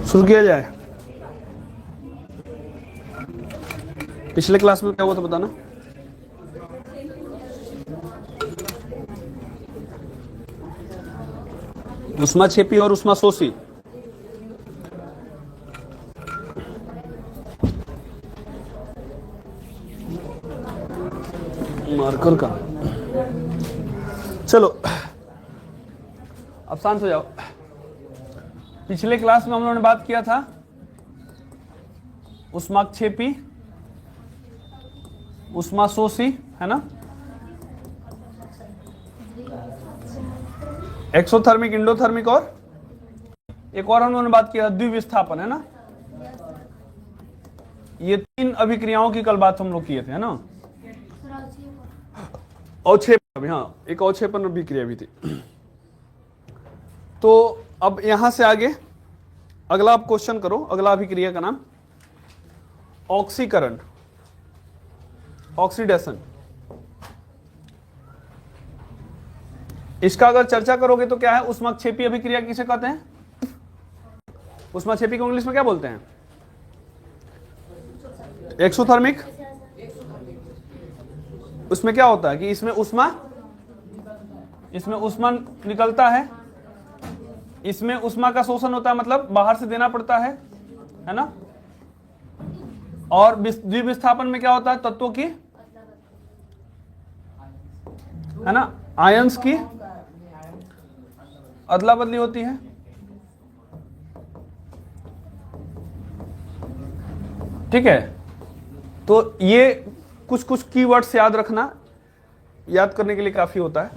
शुरू किया जाए। पिछले क्लास में क्या हुआ था बताना। ऊष्माक्षेपी और ऊष्माशोषी। मार्कर का, चलो अब शांत हो जाओ। पिछले क्लास में हम लोगों ने बात किया था ऊष्माक्षेपी, ऊष्माशोषी, है ना, एक्सोथर्मिक, इंडोथर्मिक, और एक और हम लोगों ने बात किया द्विविस्थापन, है ना। ये तीन अभिक्रियाओं की कल बात हम लोग किए थे, है ना। अवक्षेपण, हाँ, एक अवक्षेपण अभिक्रिया भी थी। तो अब यहां से आगे अगला आप क्वेश्चन करो। अगला अभिक्रिया का नाम ऑक्सीकरण, ऑक्सीडेशन। इसका अगर चर्चा करोगे तो क्या है, ऊष्माक्षेपी अभिक्रिया किसे कहते हैं? ऊष्माक्षेपी को इंग्लिश में क्या बोलते हैं? एक्सोथर्मिक। उसमें क्या होता है कि इसमें ऊष्मा निकलता है, इसमें ऊष्मा का शोषण होता है, मतलब बाहर से देना पड़ता है ना। और द्विविस्थापन में क्या होता है, तत्वों की, है ना, आयंस की अदला बदली होती है। ठीक है, तो ये कुछ कुछ कीवर्ड्स याद रखना, याद करने के लिए काफी होता है।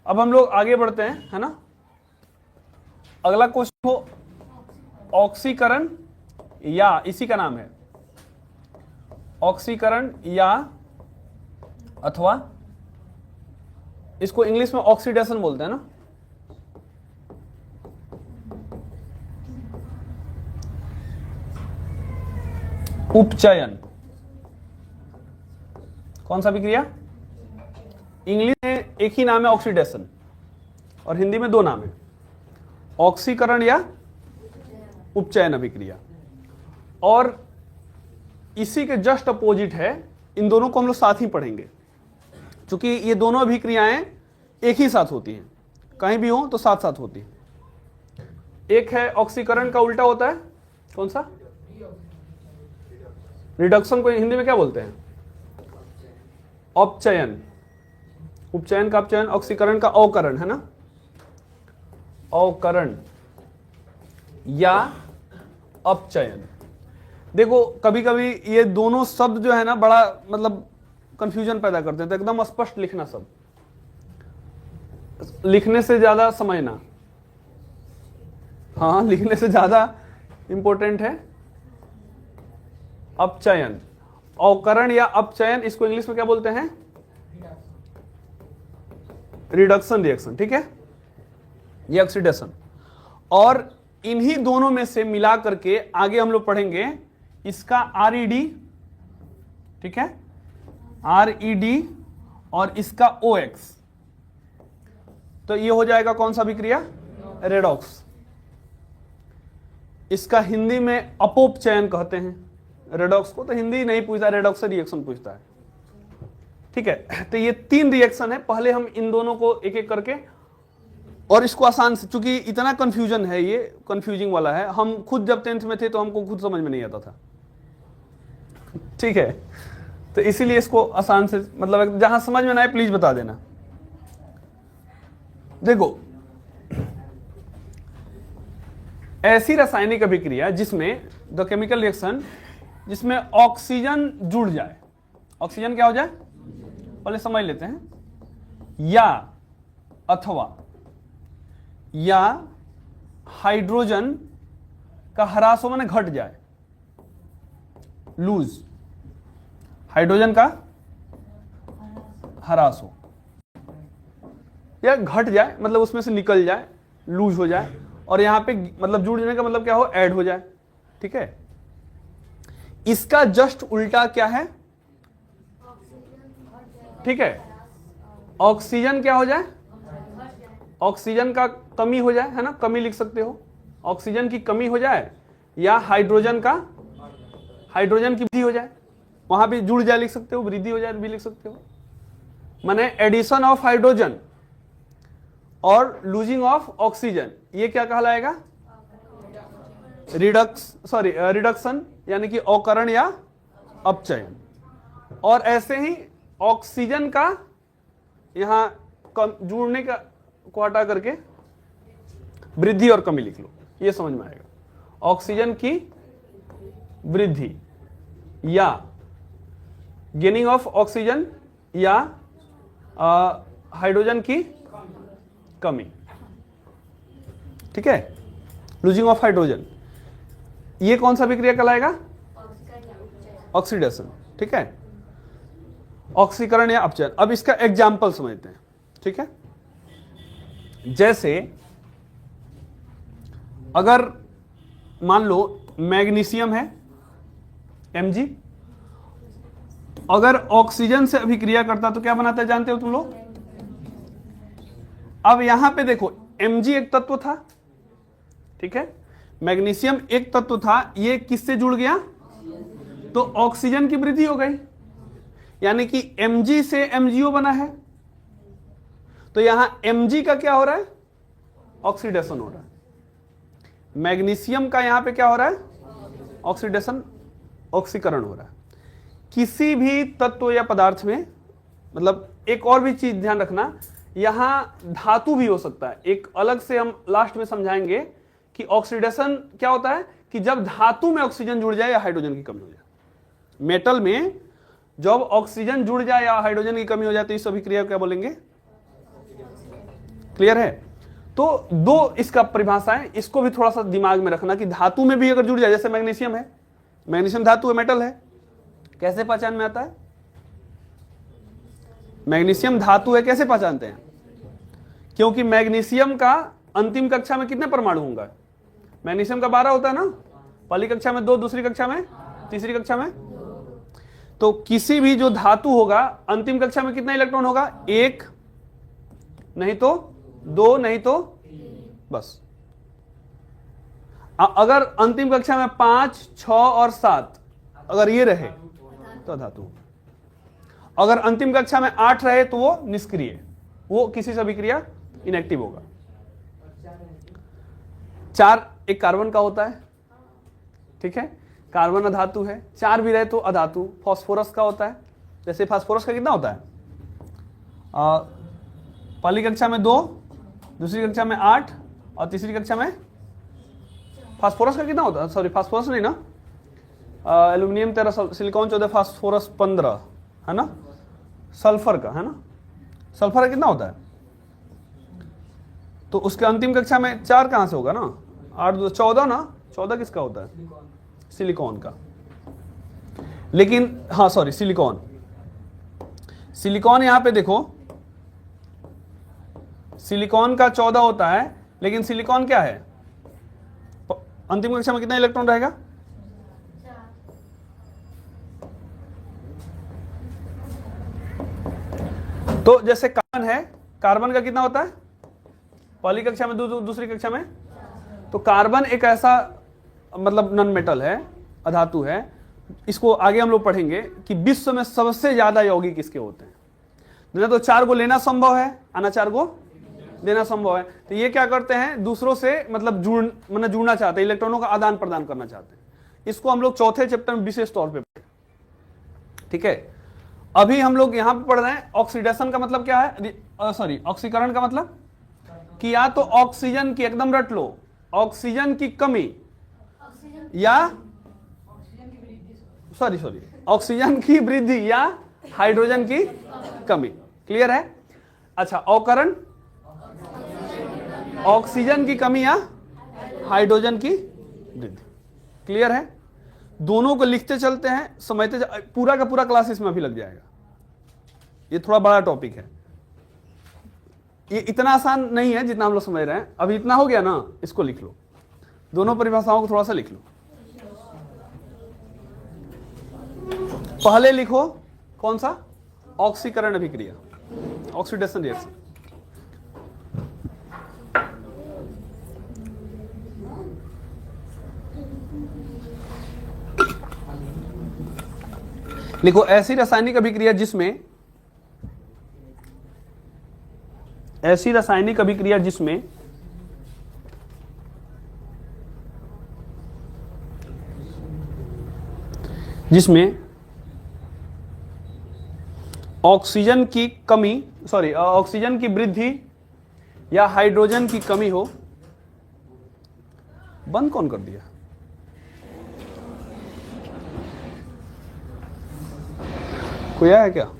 अब हम लोग आगे बढ़ते हैं, है ना। अगला क्वेश्चन हो ऑक्सीकरण, या इसी का नाम है ऑक्सीकरण, या अथवा इसको इंग्लिश में ऑक्सीडेशन बोलते हैं ना। उपचयन। कौन सा अभिक्रिया? इंग्लिश में एक ही नाम है ऑक्सीडेशन, और हिंदी में दो नाम है, ऑक्सीकरण या उपचयन अभिक्रिया। और इसी के जस्ट अपोजिट है, इन दोनों को हम लोग साथ ही पढ़ेंगे, क्योंकि ये दोनों अभिक्रियाएं एक ही साथ होती हैं, कहीं भी हो तो साथ साथ होती हैं। एक है ऑक्सीकरण का उल्टा होता है, कौन सा? रिडक्शन को हिंदी में क्या बोलते हैं? अपचयन। उपचयन का अपचयन, ऑक्सीकरण का अवकरण, है ना, अवकरण या अपचयन। देखो कभी कभी ये दोनों शब्द जो है ना बड़ा मतलब कंफ्यूजन पैदा करते हैं, तो एकदम स्पष्ट लिखना, सब लिखने से ज्यादा समझना। हाँ, लिखने से ज्यादा इंपॉर्टेंट है अपचयन। अवकरण या अपचयन, इसको इंग्लिश में क्या बोलते हैं? Reduction reaction. ठीक है, ये ऑक्सीडेशन। और इन्हीं दोनों में से मिला करके आगे हम लोग पढ़ेंगे इसका आरईडी, ठीक है, आरईडी, और इसका ओएक्स। तो ये हो जाएगा कौन सा अभिक्रिया? रेडॉक्स। इसका हिंदी में अपोपचयन कहते हैं। रेडॉक्स को तो हिंदी नहीं पूछता, रेडॉक्स रिएक्शन पूछता है। ठीक है, तो ये तीन रिएक्शन है। पहले हम इन दोनों को एक एक करके, और इसको आसान से, चूंकि इतना कंफ्यूजन है, ये कंफ्यूजिंग वाला है, हम खुद जब 10th में थे तो हमको खुद समझ में नहीं आता था। ठीक है, तो इसीलिए इसको आसान से, मतलब जहां समझ में ना आए प्लीज बता देना। देखो, ऐसी रासायनिक अभिक्रिया जिसमें द केमिकल रिएक्शन जिसमें ऑक्सीजन जुड़ जाए, ऑक्सीजन क्या हो जाए पहले समझ लेते हैं, या अथवा या हाइड्रोजन का ह्रास हो, माने घट जाए, लूज, हाइड्रोजन का ह्रास हो या घट जाए, मतलब उसमें से निकल जाए, लूज हो जाए, और यहां पे मतलब जुड़ने का मतलब क्या हो, ऐड हो जाए। ठीक है, इसका जस्ट उल्टा क्या है? ठीक है, ऑक्सीजन क्या हो जाए? ऑक्सीजन का कमी हो जाए, है ना, कमी लिख सकते हो, ऑक्सीजन की कमी हो जाए, या हाइड्रोजन की वृद्धि हो जाए, वहां भी जुड़ जाए लिख सकते हो, वृद्धि हो जाए भी लिख सकते हो। माने एडिशन ऑफ हाइड्रोजन और लूजिंग ऑफ ऑक्सीजन, ये क्या कहलाएगा? रिडक्शन, यानी कि अवकरण या अपचयन। और ऐसे ही ऑक्सीजन का यहां जुड़ने का को हटा करके वृद्धि और कमी लिख लो, ये समझ में आएगा। ऑक्सीजन की वृद्धि या गेनिंग ऑफ ऑक्सीजन या हाइड्रोजन की कमी, ठीक है, लूजिंग ऑफ हाइड्रोजन, ये कौन सा विक्रिया कहलाएगा? ऑक्सीडेशन, ठीक है, ऑक्सीकरण या अपचयन। अब इसका एग्जाम्पल समझते हैं, ठीक है। जैसे अगर मान लो मैग्नीशियम है Mg, अगर ऑक्सीजन से अभिक्रिया करता तो क्या बनाता है जानते हो तुम लोग? अब यहां पे देखो Mg एक तत्व था, ठीक है, मैग्नीशियम एक तत्व था, ये किससे जुड़ गया? तो ऑक्सीजन की वृद्धि हो गई, यानी कि Mg से MgO बना है। तो यहां Mg का क्या हो रहा है? ऑक्सीडेशन हो रहा है। मैग्नीशियम का यहां पे क्या हो रहा है? ऑक्सीडेशन, ऑक्सीकरण हो रहा है। किसी भी तत्व या पदार्थ में, मतलब एक और भी चीज ध्यान रखना, यहां धातु भी हो सकता है, एक अलग से हम लास्ट में समझाएंगे कि ऑक्सीडेशन क्या होता है, कि जब धातु में ऑक्सीजन जुड़ जाए या हाइड्रोजन की कमी हो जाए। मेटल में जब ऑक्सीजन जुड़ जाए या हाइड्रोजन की कमी हो जाए तो इस अभिक्रिया को क्या बोलेंगे? क्लियर है? तो दो इसका परिभाषा है, इसको भी थोड़ा सा दिमाग में रखना कि धातु में भी अगर जुड़ जाए, जैसे मैग्नीशियम है, मैग्नीशियम धातु है, मेटल है, कैसे पहचान में आता है? मैग्नीशियम धातु है, कैसे पहचानते हैं? क्योंकि मैग्नीशियम का अंतिम कक्षा में कितने परमाणु होंगे? मैग्नीशियम का 12 होता है ना, पहली कक्षा में 2, दूसरी कक्षा में, तीसरी कक्षा में। तो किसी भी जो धातु होगा अंतिम कक्षा में कितना इलेक्ट्रॉन होगा? 1, नहीं तो 2, नहीं तो बस। अगर अंतिम कक्षा में 5, 6 और 7 अगर ये रहे तो धातु। अगर अंतिम कक्षा में 8 रहे तो वो निष्क्रिय, वो किसी से अभिक्रिया इनएक्टिव होगा। 4 एक कार्बन का होता है, ठीक है, कार्बन अधातु है। 4 भी रहे तो अधातु। फास्फोरस का होता है, जैसे फास्फोरस का कितना होता है? पहली कक्षा में 2, दूसरी कक्षा में 8 और तीसरी कक्षा में फास्फोरस का कितना होता है? सॉरी, फास्फोरस नहीं ना, एल्यूमिनियम 13, सिलिकॉन 14, फास्फोरस 15, है ना, सल्फर का, है ना, सल्फर का कितना होता है? तो उसके अंतिम कक्षा में 4 कहां से होगा ना, 8, 2, 14 ना, 14 किसका होता है? सिलिकॉन का। लेकिन हाँ सॉरी, सिलिकॉन यहां पे देखो, सिलिकॉन का 14 होता है, लेकिन सिलिकॉन क्या है? अंतिम कक्षा में कितना इलेक्ट्रॉन रहेगा? 4। तो जैसे कार्बन है, कार्बन का कितना होता है? पहली कक्षा में 2, दूसरी कक्षा में। तो कार्बन एक ऐसा मतलब नॉन मेटल है, अधातु है, इसको आगे हम लोग पढ़ेंगे कि विश्व में सबसे ज्यादा यौगिक किसके होते हैं। तो 4 को लेना संभव है, आना 4 को देना संभव है। तो ये क्या करते हैं? दूसरों से मतलब जुड़ना चाहते हैं, इलेक्ट्रॉनों का आदान प्रदान करना चाहते हैं। इसको हम लोग चौथे चैप्टर में विशेष तौर पे, ठीक है। अभी हम लोग यहां पे पढ़ रहे हैं ऑक्सीडेशन का मतलब क्या है, सॉरी ऑक्सीकरण का मतलब कि या तो ऑक्सीजन की, एकदम रट लो, ऑक्सीजन की कमी या सॉरी ऑक्सीजन की वृद्धि या हाइड्रोजन की कमी। क्लियर है? अच्छा, अवकरण ऑक्सीजन की कमी या हाइड्रोजन की वृद्धि। क्लियर है? दोनों को लिखते चलते हैं, समझते, पूरा का पूरा क्लास इसमें अभी लग जाएगा। ये थोड़ा बड़ा टॉपिक है, ये इतना आसान नहीं है जितना हम लोग समझ रहे हैं। अभी इतना हो गया ना, इसको लिख लो, दोनों परिभाषाओं को थोड़ा सा लिख लो। पहले लिखो कौन सा? ऑक्सीकरण अभिक्रिया, ऑक्सीडेशन रिएक्शन। लिखो ऐसी रासायनिक अभिक्रिया जिसमें, ऐसी रासायनिक अभिक्रिया जिसमें जिसमें ऑक्सीजन की कमी, सॉरी ऑक्सीजन की वृद्धि या हाइड्रोजन की कमी हो। बंद कौन कर दिया? कोई आया है क्या?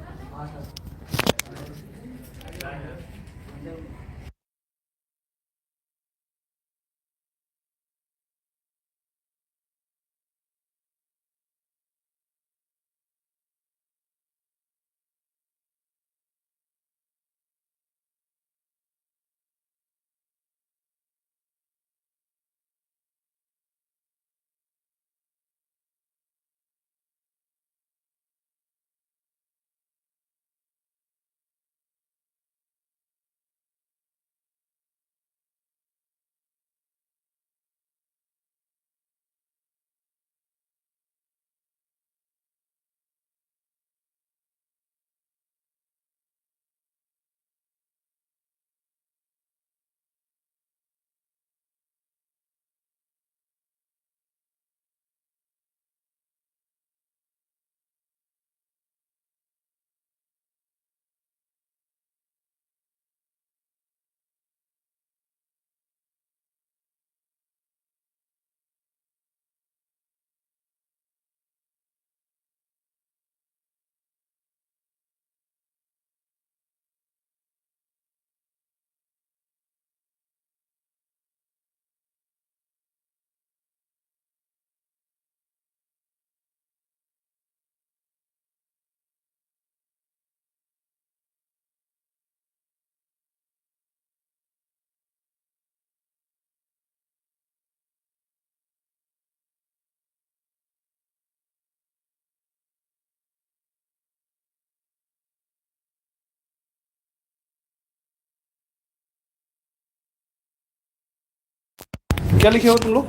क्या लिखे हो तुम लोग?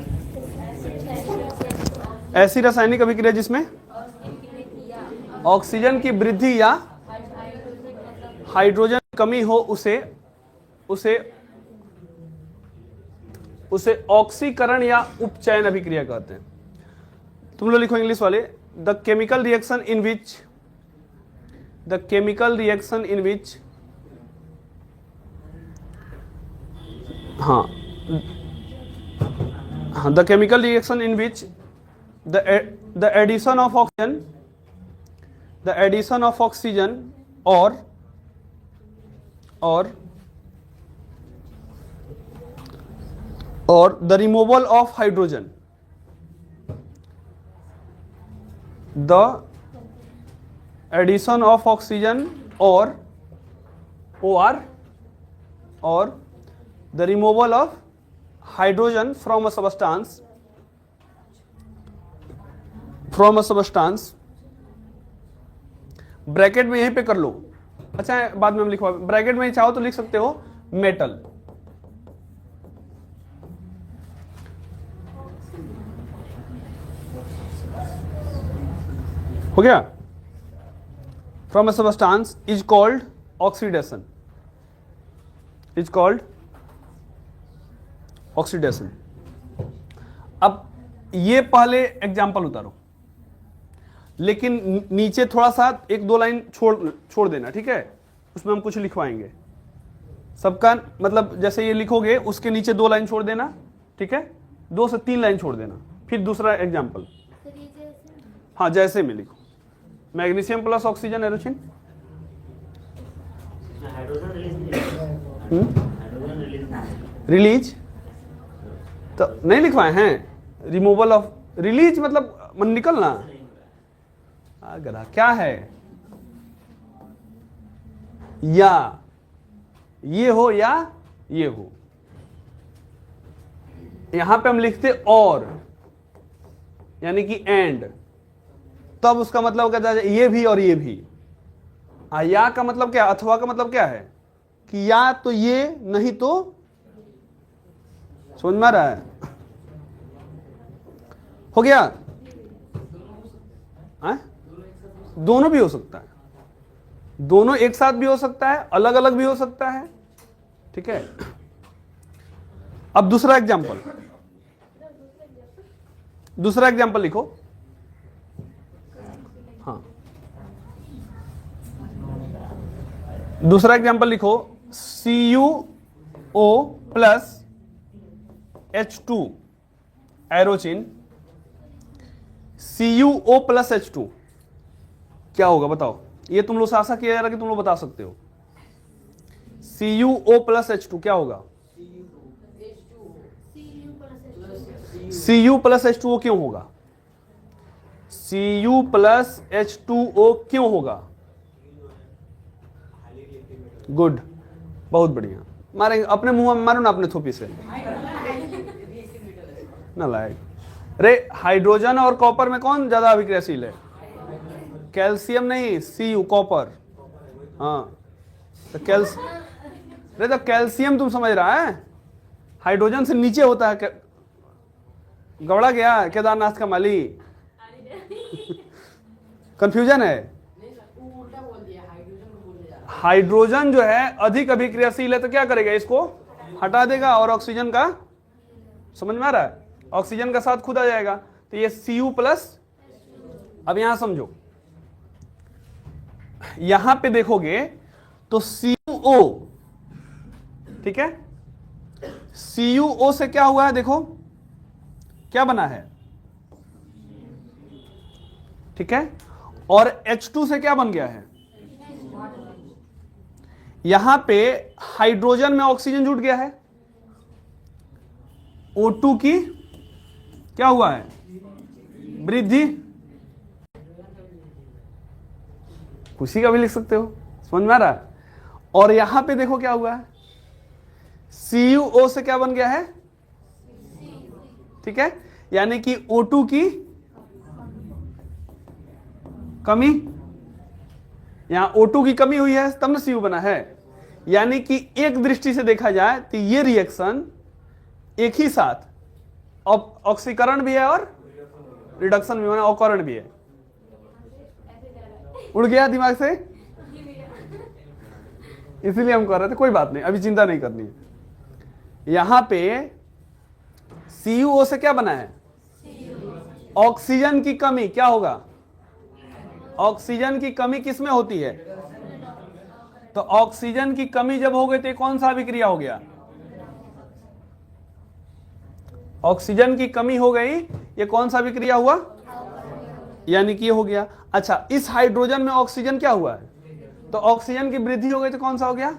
ऐसी रासायनिक अभिक्रिया जिसमें ऑक्सीजन की वृद्धि या हाइड्रोजन की कमी हो, उसे उसे उसे ऑक्सीकरण या उपचयन अभिक्रिया कहते हैं। तुम लोग लिखो इंग्लिश वाले, the chemical reaction in which, the chemical reaction in which, हाँ हाँ, the chemical reaction in which the addition of oxygen, the addition of oxygen और the removal of hydrogen, the addition of oxygen और OR और the removal of hydrogen from a substance, bracket में यहीं पे कर लो। अच्छा बाद में हम लिखवा, ब्रैकेट में चाहो तो लिख सकते हो मेटल, हो गया। From a substance is called oxidation, is called oxidation. अब ये पहले एग्जाम्पल उतारो, लेकिन नीचे थोड़ा सा एक दो लाइन छोड़ देना, ठीक है? उसमें हम कुछ लिखवाएंगे। सबका मतलब जैसे ये लिखोगे उसके नीचे 2 लाइन छोड़ देना, ठीक है? 2 से 3 लाइन छोड़ देना, फिर दूसरा एग्जाम्पल। हाँ जैसे में लिखो, मैग्नीशियम प्लस ऑक्सीजन एरोचिन, रिलीज तो नहीं लिखवाए हैं, रिमूवल ऑफ, रिलीज मतलब निकलना। गधा क्या है, या ये हो या ये हो। यहां पे हम लिखते और, यानी कि एंड, तब उसका मतलब कहता है ये भी और ये भी। या का मतलब क्या, अथवा का मतलब क्या है कि या तो ये नहीं तो, समझ में आ रहा है? हो गया? दोनों भी हो सकता है, दोनों एक साथ भी हो सकता है, अलग अलग भी हो सकता है। ठीक है, अब दूसरा एग्जांपल लिखो। हाँ, दूसरा एग्जांपल लिखो। CuO प्लस H2 एरो चिन्ह, CuO प्लस H2 क्या होगा बताओ। ये तुम लोग से आशा किया जा रहा कि तुम लोग बता सकते हो। CuO प्लस H2 क्या होगा? Cu प्लस H2O क्यों होगा? Cu प्लस H2O क्यों होगा? गुड, बहुत बढ़िया। मारे अपने मुंह में मारो ना, अपने थोपी से ना लायक। रे हाइड्रोजन और कॉपर में कौन ज्यादा अभिक्रियाशील है? कैल्शियम नहीं, Cu कॉपर। हाँ तो तो कैल्शियम तुम समझ रहा है हाइड्रोजन से नीचे होता है। गवड़ा गया केदारनाथ का माली। कंफ्यूजन है। हाइड्रोजन जो है अधिक अभिक्रियाशील है तो क्या करेगा, इसको हटा देगा और ऑक्सीजन का, समझ में आ रहा है, ऑक्सीजन का साथ खुद आ जाएगा। तो ये Cu प्लस। अब यहां समझो, यहां पे देखोगे तो CuO, ठीक है, CuO से क्या हुआ है देखो, क्या बना है, ठीक है, और H2 से क्या बन गया है। यहां पे हाइड्रोजन में ऑक्सीजन जुड़ गया है, O2 की क्या हुआ है, वृद्धि। खुशी का भी लिख सकते हो, समझ में आ रहा है। और यहां पे देखो क्या हुआ है, CuO से क्या बन गया है, ठीक है, यानी कि O2 की कमी, यहां O2 की कमी हुई है तब ना Cu बना है। यानी कि एक दृष्टि से देखा जाए तो ये रिएक्शन एक ही साथ ऑक्सीकरण भी है और रिडक्शन भी, माना अवकरण भी है। उड़ गया दिमाग से, इसीलिए हम कर रहे थे, कोई बात नहीं, अभी चिंता नहीं करनी है। यहां पे CuO से क्या बना है, ऑक्सीजन की कमी। क्या होगा, ऑक्सीजन की कमी किसमें होती है, तो ऑक्सीजन की कमी जब हो गई तो कौन सा अभिक्रिया हो गया, ऑक्सीजन की कमी हो गई, ये कौन सा अभिक्रिया हुआ, यानी कि ये हो गया। अच्छा, इस हाइड्रोजन में ऑक्सीजन क्या हुआ है, तो ऑक्सीजन की वृद्धि हो गई तो कौन सा हो गया,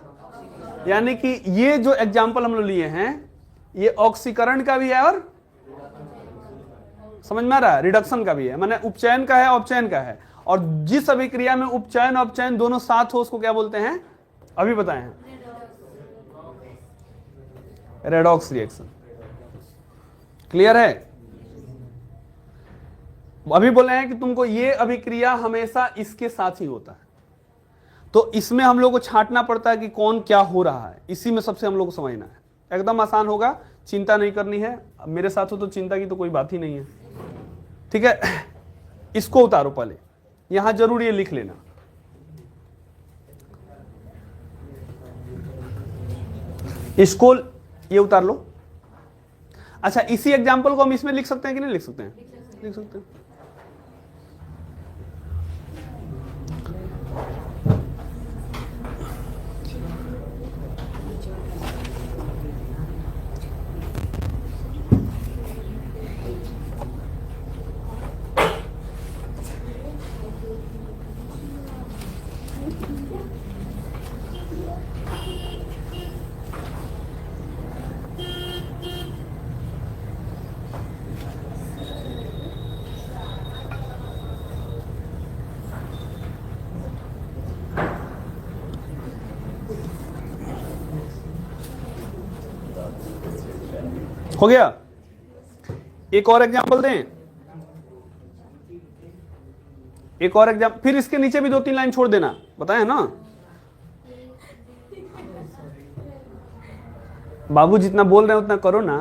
यानी कि ये जो एग्जाम्पल हम लोग लिए हैं ये ऑक्सीकरण का भी है और समझ में आ रहा है रिडक्शन का भी है, माने उपचयन का है अपचयन का है। और जिस अभिक्रिया में उपचयन और अपचयन दोनों साथ हो उसको क्या बोलते हैं, अभी बताए हैं, रेडॉक्स रिएक्शन। क्लियर है। अभी बोले हैं कि तुमको ये अभिक्रिया हमेशा इसके साथ ही होता है, तो इसमें हम लोग को छांटना पड़ता है कि कौन क्या हो रहा है, इसी में सबसे हम लोग को समझना है। एकदम आसान होगा, चिंता नहीं करनी है। मेरे साथ हो तो चिंता की तो कोई बात ही नहीं है, ठीक है। इसको उतारो पहले, यहां जरूर ये लिख लेना। इसको ये उतार लो। अच्छा, इसी एग्जाम्पल को हम इसमें लिख सकते हैं कि नहीं लिख सकते हैं, लिख सकते हैं। हो गया। एक और एग्जांपल दें, एक और एग्जांपल, फिर इसके नीचे भी 2-3 लाइन छोड़ देना, बताए ना बाबू, जितना बोल रहे हैं उतना करो ना।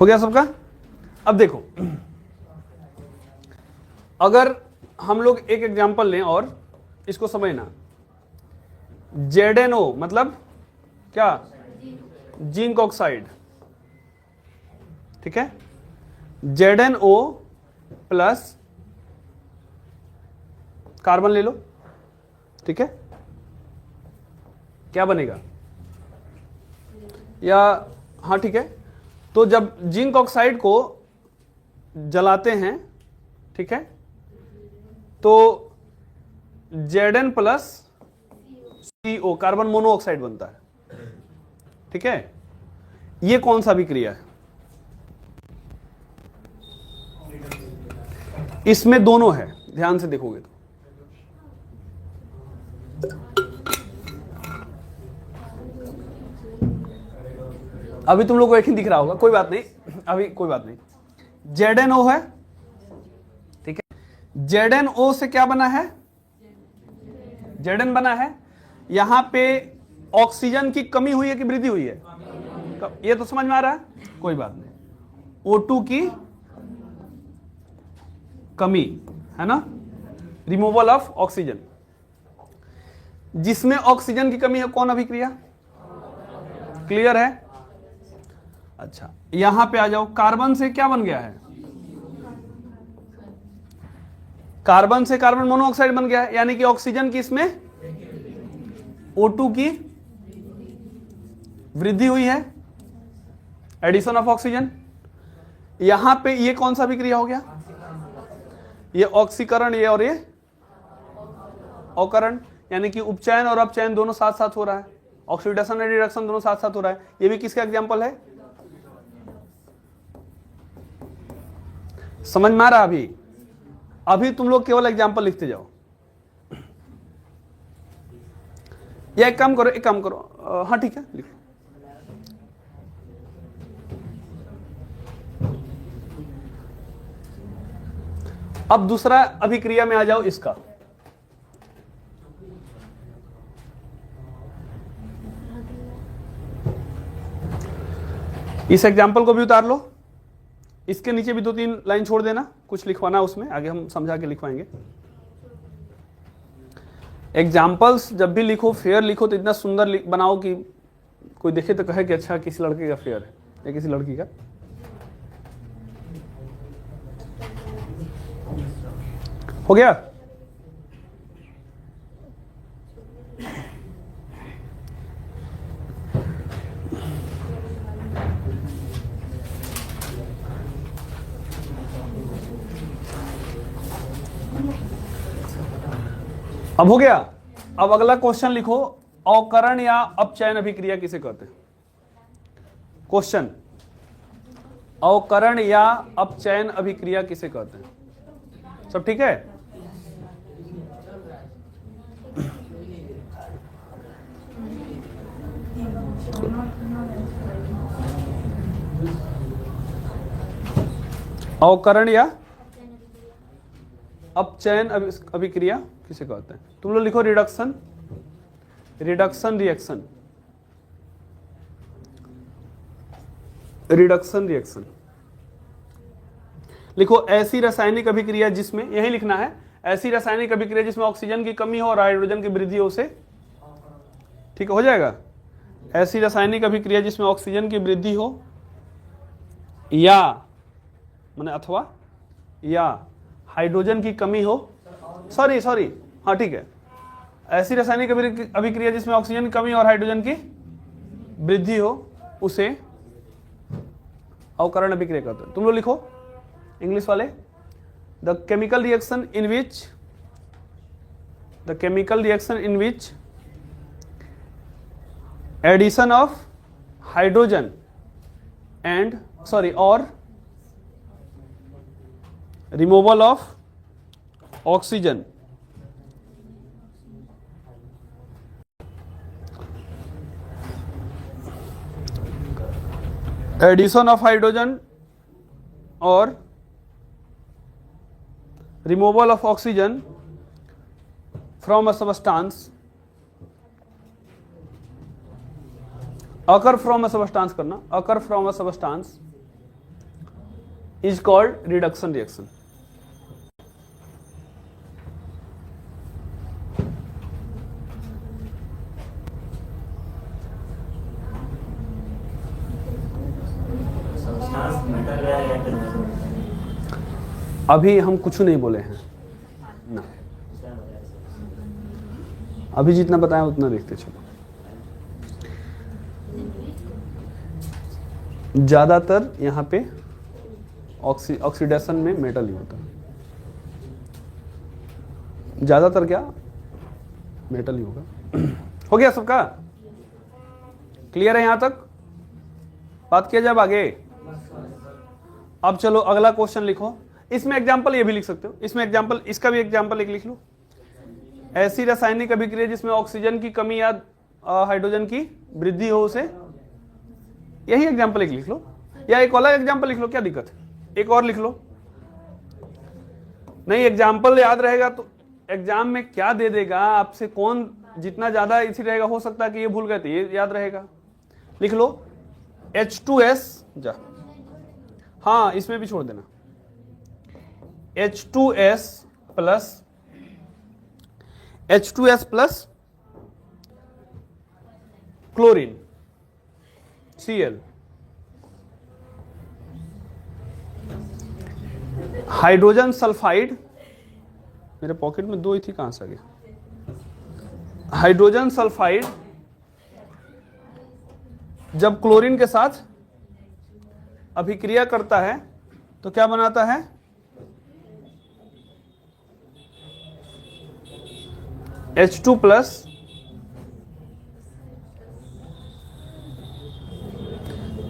हो गया सबका? अब देखो, अगर हम लोग एक एग्जांपल लें और इसको समझना, ZNO मतलब क्या? जिंक ऑक्साइड, ठीक है? ZNO प्लस कार्बन ले लो, ठीक है? क्या बनेगा? या हाँ ठीक है, तो जब जिंक ऑक्साइड को जलाते हैं, ठीक है, तो Zn plus CO carbon monoxide बनता है, ठीक है? ये कौन सा अभिक्रिया है? इसमें दोनों है, ध्यान से देखोगे तो। अभी तुम लोग को एक ही दिख रहा होगा, कोई बात नहीं, अभी कोई बात नहीं। ZNO है, ठीक है? ZNO से क्या बना है? Zn बना है। यहां पे ऑक्सीजन की कमी हुई है कि वृद्धि हुई है? ये तो समझ में आ रहा है, कोई बात नहीं। O2 की कमी है ना, रिमूवल ऑफ ऑक्सीजन। जिसमें ऑक्सीजन की कमी है कौन अभिक्रिया? क्लियर है? अच्छा, यहां पे आ जाओ, कार्बन से क्या बन गया है? कार्बन से कार्बन मोनोऑक्साइड बन गया है, यानी कि ऑक्सीजन की इसमें O2 की वृद्धि हुई है, एडिशन ऑफ ऑक्सीजन। यहां पे ये कौन सा अभिक्रिया हो गया? ये ऑक्सीकरण, ये और ये अवकरण, यानी कि उपचयन और अपचयन दोनों साथ साथ हो रहा है, ऑक्सीडेशन और रिडक्शन दोनों साथ साथ हो रहा है। ये भी किसका एग्जांपल है? समझ में आ रहा? अभी तुम लोग केवल एग्जांपल लिखते जाओ, या एक काम करो, हाँ ठीक है, लिखो। अब दूसरा अभिक्रिया में आ जाओ, इसका इस एग्जाम्पल को भी उतार लो, इसके नीचे भी 2-3 लाइन छोड़ देना, कुछ लिखवाना उसमें, आगे हम समझा के लिखवाएंगे। एग्जाम्पल्स जब भी लिखो, फेयर लिखो तो इतना सुंदर बनाओ कि कोई देखे तो कहे कि अच्छा किसी लड़के का फेयर है या किसी लड़की का। हो गया? अब हो गया। अब अगला क्वेश्चन लिखो, अवकरण या अपचयन अभिक्रिया किसे कहते हैं? क्वेश्चन, अवकरण या अपचयन अभिक्रिया किसे कहते हैं? सब ठीक है? अवकरण या अपचयन अभिक्रिया किसे कहते हैं? तुम लोग लिखो reduction, reduction reaction, reduction reaction लिखो। ऐसी रासायनिक अभिक्रिया जिसमें, यही लिखना है, ऐसी रासायनिक अभिक्रिया जिसमें ऑक्सीजन की कमी हो और हाइड्रोजन की वृद्धि हो, उसे ठीक हो जाएगा। ऐसी रासायनिक अभिक्रिया जिसमें ऑक्सीजन की वृद्धि हो या माने अथवा या हाइड्रोजन की कमी हो, सॉरी हाँ ठीक है, ऐसी रासायनिक अभिक्रिया जिसमें ऑक्सीजन की कमी और हाइड्रोजन की वृद्धि हो, उसे अवकरण अभिक्रिया कहते हैं। तुम लोग लिखो इंग्लिश वाले, the chemical reaction in which addition of hydrogen and और removal of oxygen addition of hydrogen और removal of oxygen from a substance, occur from a substance करना, occur from a substance is called reduction reaction. अभी हम कुछ नहीं बोले हैं ना, अभी जितना बताया उतना देखते चलो। ज्यादातर यहाँ पे ऑक्सीडेशन में मेटल ही होता है, ज्यादातर क्या मेटल ही होगा। हो गया सबका क्लियर है? यहां तक बात किया जाए आगे। अब चलो अगला क्वेश्चन लिखो। इसमें एग्जांपल ये भी लिख सकते हो, इसमें एग्जांपल, इसका भी एग्जांपल एक लिख लो। ऐसी रासायनिक अभिक्रिया जिसमें ऑक्सीजन की कमी या हाइड्रोजन की वृद्धि हो उसे, यही एग्जांपल एक लिख लो, या एक अलग एग्जांपल लिख लो, क्या दिक्कत है? एक और लिख लो। नहीं एग्जांपल याद रहेगा तो एग्जाम में क्या दे देगा आपसे, कौन जितना ज्यादा इसी रहेगा, हो सकता है कि ये भूल गए थे, ये याद रहेगा। लिख लो H2S जा, हाँ इसमें भी छोड़ देना, H2S plus chlorine Cl, hydrogen sulphide, मेरे पॉकेट में दो ही थी, कहां से आ गया? हाइड्रोजन सल्फाइड जब क्लोरीन के साथ अभिक्रिया करता है तो क्या बनाता है? H2 प्लस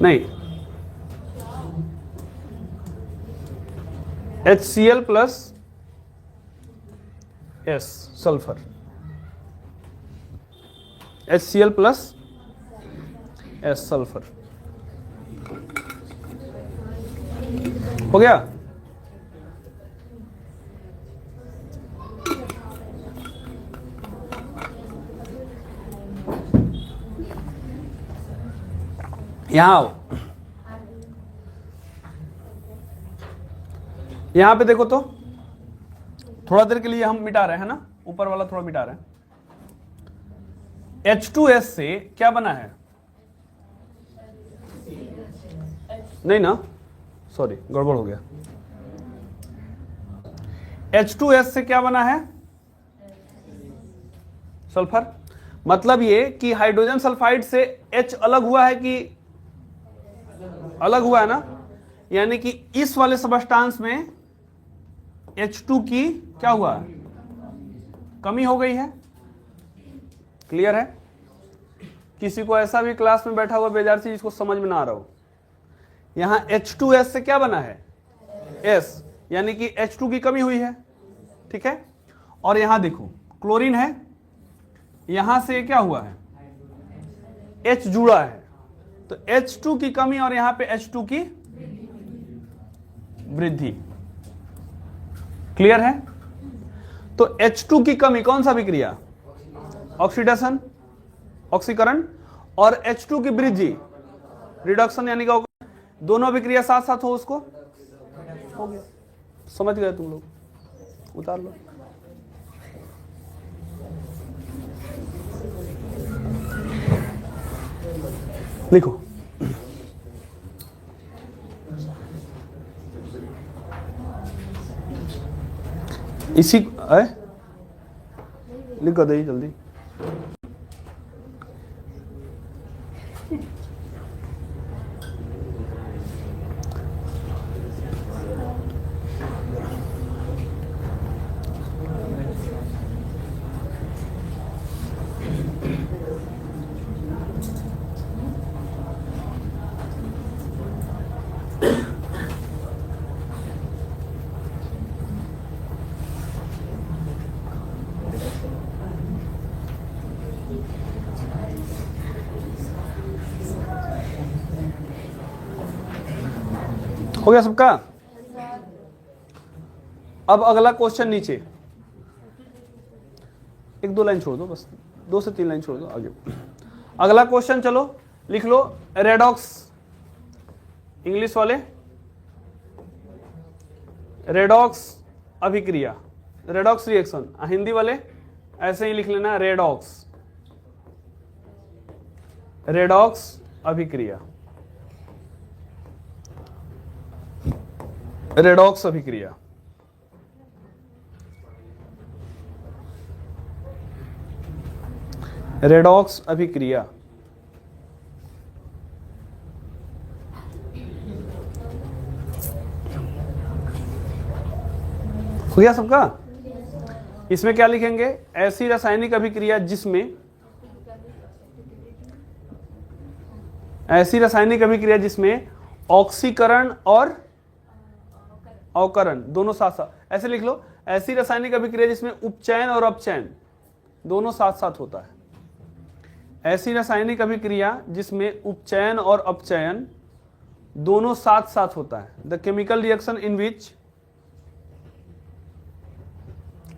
नहीं HCl plus S sulphur, HCl plus S sulphur. हो गया? यहां आओ, यहां पे देखो तो थोड़ा देर के लिए हम मिटा रहे हैं ना, ऊपर वाला थोड़ा मिटा रहे हैं। H2S से क्या बना है? नहीं ना, सॉरी गड़बड़ हो गया। H2S से क्या बना है? सल्फर। मतलब ये कि हाइड्रोजन सल्फाइड से H अलग हुआ है कि अलग हुआ है ना, यानी कि इस वाले सबस्टांस में H2 की क्या हुआ? कमी हो गई है। क्लियर है? किसी को ऐसा भी क्लास में बैठा हुआ बेजार चीज जिसको समझ में ना आ रहा हो, यहां H2S से क्या बना है? S, यानी कि H2 की कमी हुई है, ठीक है। और यहां देखो क्लोरीन है, यहां से क्या हुआ है? H जुड़ा है, तो H2 की कमी और यहां पे H2 की वृद्धि। क्लियर है? तो H2 की कमी कौन सा अभिक्रिया? ऑक्सीडेशन, ऑक्सीकरण, और H2 की वृद्धि रिडक्शन, यानी कि दोनों अभिक्रिया साथ साथ हो उसको हो गया। समझ गए तुम लोग? उतार लो। लिखो इसी लिख कर दे जल्दी। हो गया सबका? अब अगला क्वेश्चन नीचे, एक दो लाइन छोड़ दो बस, 2 से 3 लाइन छोड़ दो आगे। अगला क्वेश्चन चलो लिख लो, रेडॉक्स इंग्लिश वाले रेडॉक्स अभिक्रिया, रेडॉक्स रिएक्शन, हिंदी वाले ऐसे ही लिख लेना, रेडॉक्स, रेडॉक्स अभिक्रिया, रेडॉक्स अभिक्रिया। रेडॉक्स अभिक्रिया हो गया सबका। इसमें क्या लिखेंगे, ऐसी रासायनिक अभिक्रिया जिसमें, ऐसी रासायनिक अभिक्रिया जिसमें ऑक्सीकरण और अवकरण दोनों साथ साथ, ऐसे लिख लो, ऐसी रासायनिक अभिक्रिया जिसमें उपचयन और अपचयन दोनों साथ साथ होता है। ऐसी रासायनिक अभिक्रिया जिसमें उपचयन और अपचयन दोनों साथ साथ होता है। The chemical reaction in which,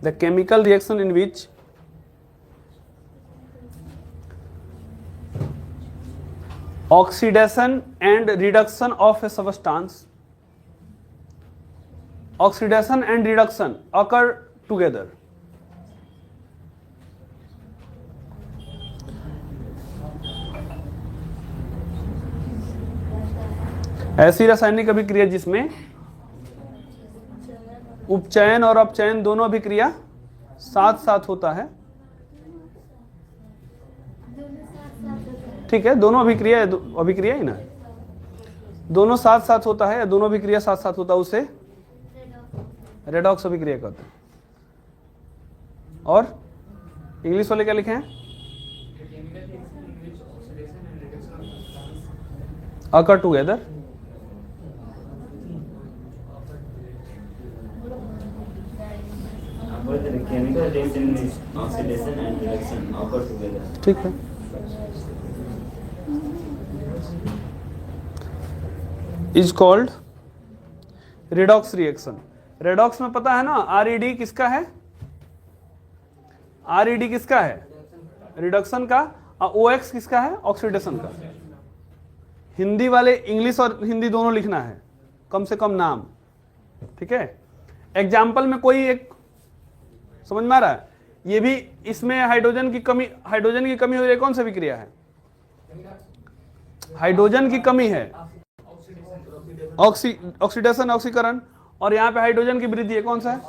the chemical reaction in which oxidation and reduction of a substance, oxidation and reduction occur together. ऐसी रासायनिक अभिक्रिया जिसमें उपचयन और अपचयन दोनों अभिक्रिया साथ साथ होता है, ठीक है, दोनों अभिक्रिया, अभिक्रिया ही ना, दोनों साथ साथ होता है या दोनों अभिक्रिया साथ साथ होता है, उसे रेडॉक्स अभिक्रिया कहते हैं। और इंग्लिश वाले क्या लिखे हैं, अकर together. Chemical reaction is oxidation and reduction occur together. ठीक है, is called redox reaction. Redox में पता है ना, आरईडी किसका है, आरईडी किसका है, रिडक्शन का, और ओएक्स किसका है, ऑक्सीडेशन का। हिंदी वाले इंग्लिश और हिंदी दोनों लिखना है, कम से कम नाम, ठीक है। एग्जाम्पल में कोई एक समझ में आ रहा है, ये भी इसमें हाइड्रोजन की कमी, हाइड्रोजन की कमी हो रही है, कौन सा विक्रिया है, हाइड्रोजन की कमी है, ऑक्सीडेशन, ऑक्सीकरण, और यहाँ पे हाइड्रोजन की वृद्धि है, कौन सा है,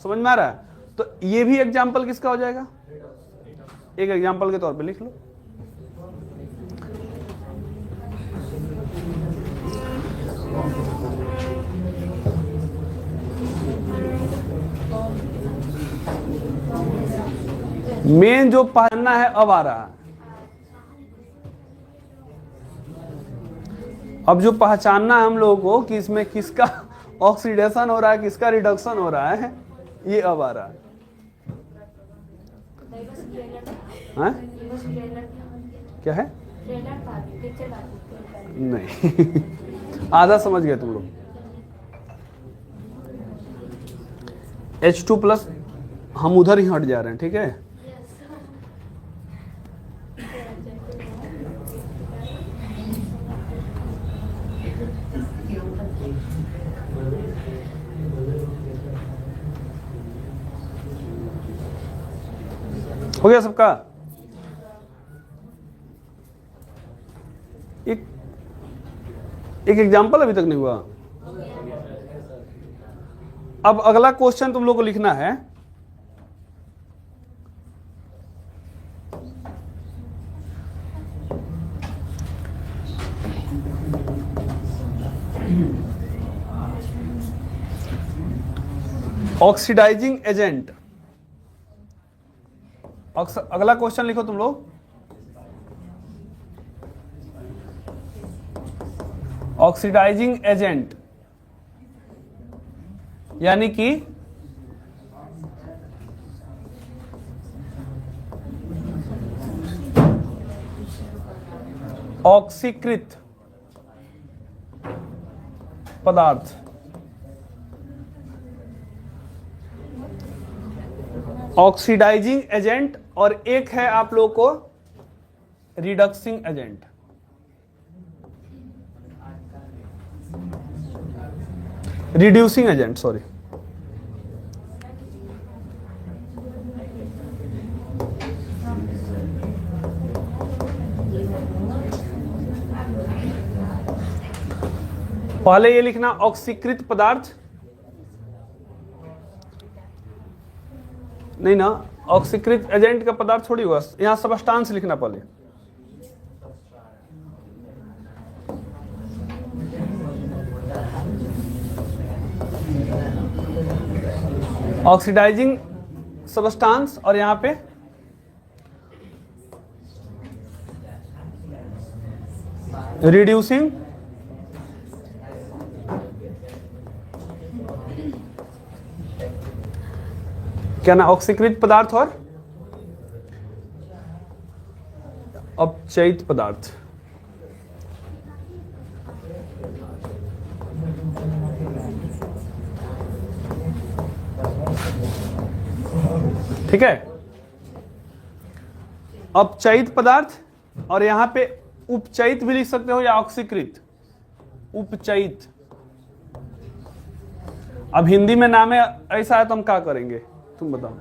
समझ में आ रहा है। तो ये भी एग्जाम्पल किसका हो जाएगा, एक एग्जाम्पल के तौर पे लिख लो। मेन जो पहनना है अब आ रहा है, अब जो पहचानना है हम लोगों को कि इसमें किसका ऑक्सीडेशन हो रहा है, किसका रिडक्शन हो रहा है, ये अब आ रहा है। हाँ? क्या है, नहीं आधा समझ गए तुम लोग। H2+ हम उधर ही हट जा रहे हैं, ठीक है। हो गया सबका। एक एग्जाम्पल अभी तक नहीं हुआ। अब अगला क्वेश्चन तुम लोग को लिखना है, ऑक्सीडाइजिंग एजेंट। अगला क्वेश्चन लिखो तुम लोग, ऑक्सीडाइजिंग एजेंट यानी कि ऑक्सीकृत पदार्थ, ऑक्सीडाइजिंग एजेंट, और एक है आप लोगों को रिडक्सिंग एजेंट। Reducing agent, sorry. पहले ये लिखना ऑक्सीकृत पदार्थ, नहीं ना, ऑक्सीकृत एजेंट का पदार्थ थोड़ी हुआ, यहां सबस्टांस लिखना पहले। ऑक्सीडाइजिंग सबस्टांस, और यहां पे रिड्यूसिंग क्या ना, ऑक्सीकृत पदार्थ और अपचयित पदार्थ। ठीक है, अपचयित पदार्थ, और यहां पे उपचयित भी लिख सकते हो या ऑक्सीकृत, उपचयित। अब हिंदी में नाम है ऐसा है तो हम क्या करेंगे, तुम बताओ।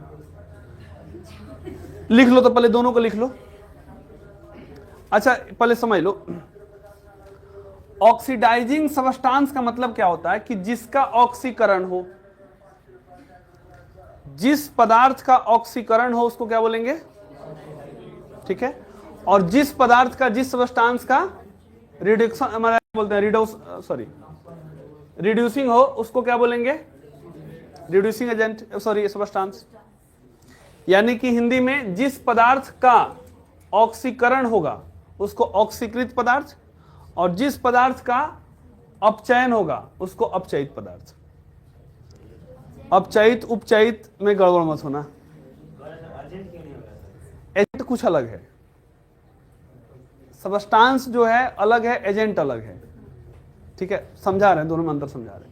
लिख लो तो पहले, दोनों को लिख लो। अच्छा पहले समझ लो, ऑक्सीडाइजिंग सबस्टांस का मतलब क्या होता है कि जिसका ऑक्सीकरण हो, जिस पदार्थ का ऑक्सीकरण हो उसको क्या बोलेंगे, ठीक है। और जिस पदार्थ का, जिस सबस्टांस का रिडक्शन बोलते हैं, रिड्यूसिंग हो उसको क्या बोलेंगे, रिड्यूसिंग एजेंट, सॉरी सबस्टांस। यानी कि हिंदी में जिस पदार्थ का ऑक्सीकरण होगा उसको ऑक्सीकृत पदार्थ, और जिस पदार्थ का अपचयन होगा उसको अपचयित पदार्थ। अपचयित उपचयित में गड़बड़ मत होना, एजेंट कुछ अलग है, सबस्टांस जो है अलग है, एजेंट अलग है, ठीक है। समझा रहे हैं, दोनों में अंतर समझा रहे हैं।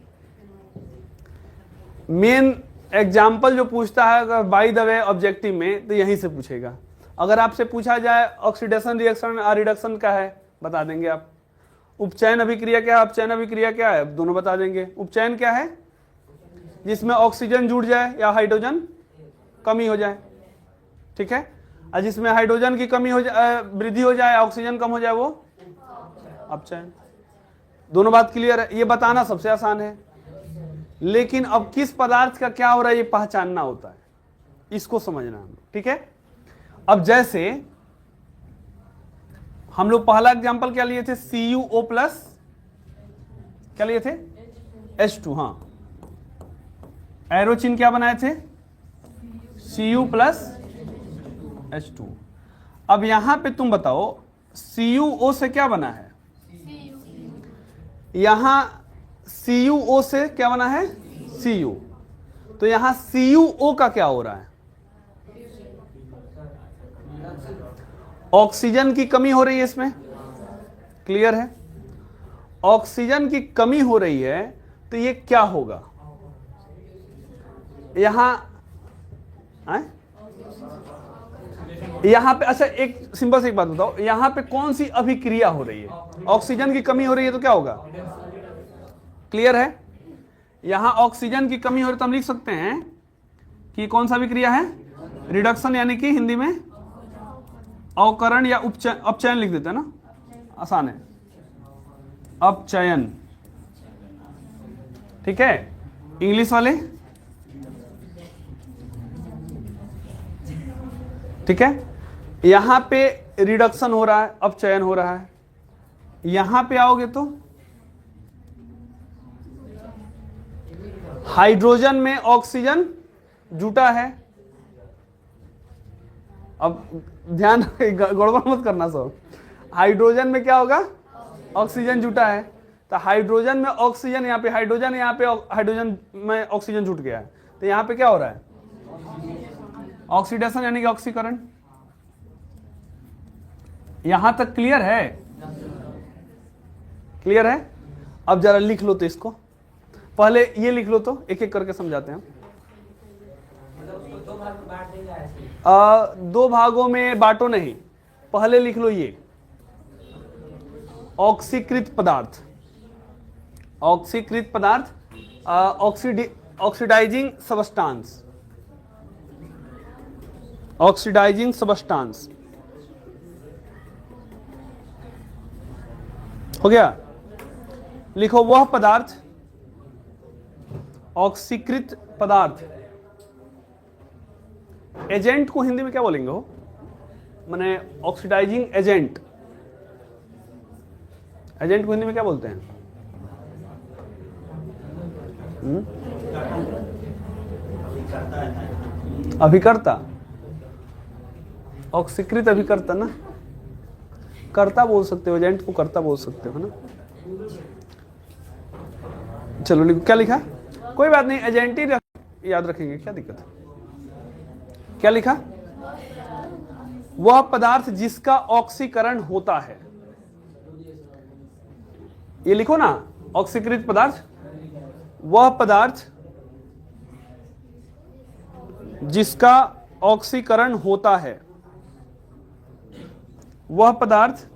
मेन एग्जाम्पल जो पूछता है अगर बाय द वे ऑब्जेक्टिव में, तो यहीं से पूछेगा। अगर आपसे पूछा जाए ऑक्सीडेशन रिएक्शन और रिडक्शन क्या है, बता देंगे आप। उपचयन अभिक्रिया क्या है, अपचयन अभिक्रिया क्या है, दोनों बता देंगे। उपचयन क्या है, जिसमें ऑक्सीजन जुड़ जाए या हाइड्रोजन कमी हो जाए, ठीक है। और जिसमें हाइड्रोजन की कमी हो जाए, वृद्धि हो जाए, ऑक्सीजन कम हो जाए, वो अपचयन। दोनों बात क्लियर है, ये बताना सबसे आसान है। लेकिन अब किस पदार्थ का क्या हो रहा है ये पहचानना होता है, इसको समझना हम, ठीक है। अब जैसे हम लोग पहला एग्जांपल क्या लिए थे, CuO प्लस, क्या लिए थे, H2, हाँ। एरो चिन्ह क्या बनाए थे, Cu प्लस H2। अब यहां पे तुम बताओ CuO से क्या बना है, यहां CuO से क्या बना है, Cu। तो यहां CuO का क्या हो रहा है, ऑक्सीजन की कमी हो रही है इसमें, क्लियर है। ऑक्सीजन की कमी हो रही है तो ये क्या होगा, यहां पे, अच्छा एक सिंपल सी एक बात बताओ, यहां पे कौन सी अभिक्रिया हो रही है, ऑक्सीजन की कमी हो रही है तो क्या होगा, क्लियर है। यहां ऑक्सीजन की कमी हो रही है तो हम लिख सकते हैं कि कौन सा अभिक्रिया है, रिडक्शन, यानी कि हिंदी में अवकरण या अपचयन लिख देते हैं ना, आसान है, अपचयन, ठीक है। इंग्लिश वाले, ठीक है। यहां पे रिडक्शन हो रहा है, अपचयन हो रहा है। यहां पे आओगे तो हाइड्रोजन में ऑक्सीजन जुटा है। अब ध्यान गड़बड़ मत करना सब, हाइड्रोजन में क्या होगा, ऑक्सीजन जुटा है। तो हाइड्रोजन में ऑक्सीजन, यहाँ पे हाइड्रोजन, यहाँ पे हाइड्रोजन में ऑक्सीजन जुट गया है, तो यहाँ पे क्या हो रहा है, ऑक्सीडेशन यानी कि ऑक्सीकरण। यहां तक क्लियर है, क्लियर है। अब जरा लिख लो तो इसको, पहले ये लिख लो तो एक एक करके समझाते हैं। दो भागों में बांटो नहीं, पहले लिख लो ये ऑक्सीकृत पदार्थ, ऑक्सीकृत पदार्थ ऑक्सीडाइजिंग सबस्टांस, ऑक्सीडाइजिंग सबस्टांस हो गया। लिखो वह पदार्थ, ऑक्सीकृत पदार्थ। एजेंट को हिंदी में क्या बोलेंगे हो, माने ऑक्सीडाइजिंग एजेंट, एजेंट को हिंदी में क्या बोलते हैं? अभिकर्ता, ऑक्सीकृत अभिकर्ता ना, कर्ता बोल सकते हो, एजेंट को कर्ता बोल सकते हो, है ना। चलो लिखो, क्या लिखा? कोई बात नहीं, एजेंट ही याद रखेंगे, क्या दिक्कत है। क्या लिखा? वह पदार्थ जिसका ऑक्सीकरण होता है, ये लिखो ना, ऑक्सीकृत पदार्थ, वह पदार्थ जिसका ऑक्सीकरण होता है, वह पदार्थ,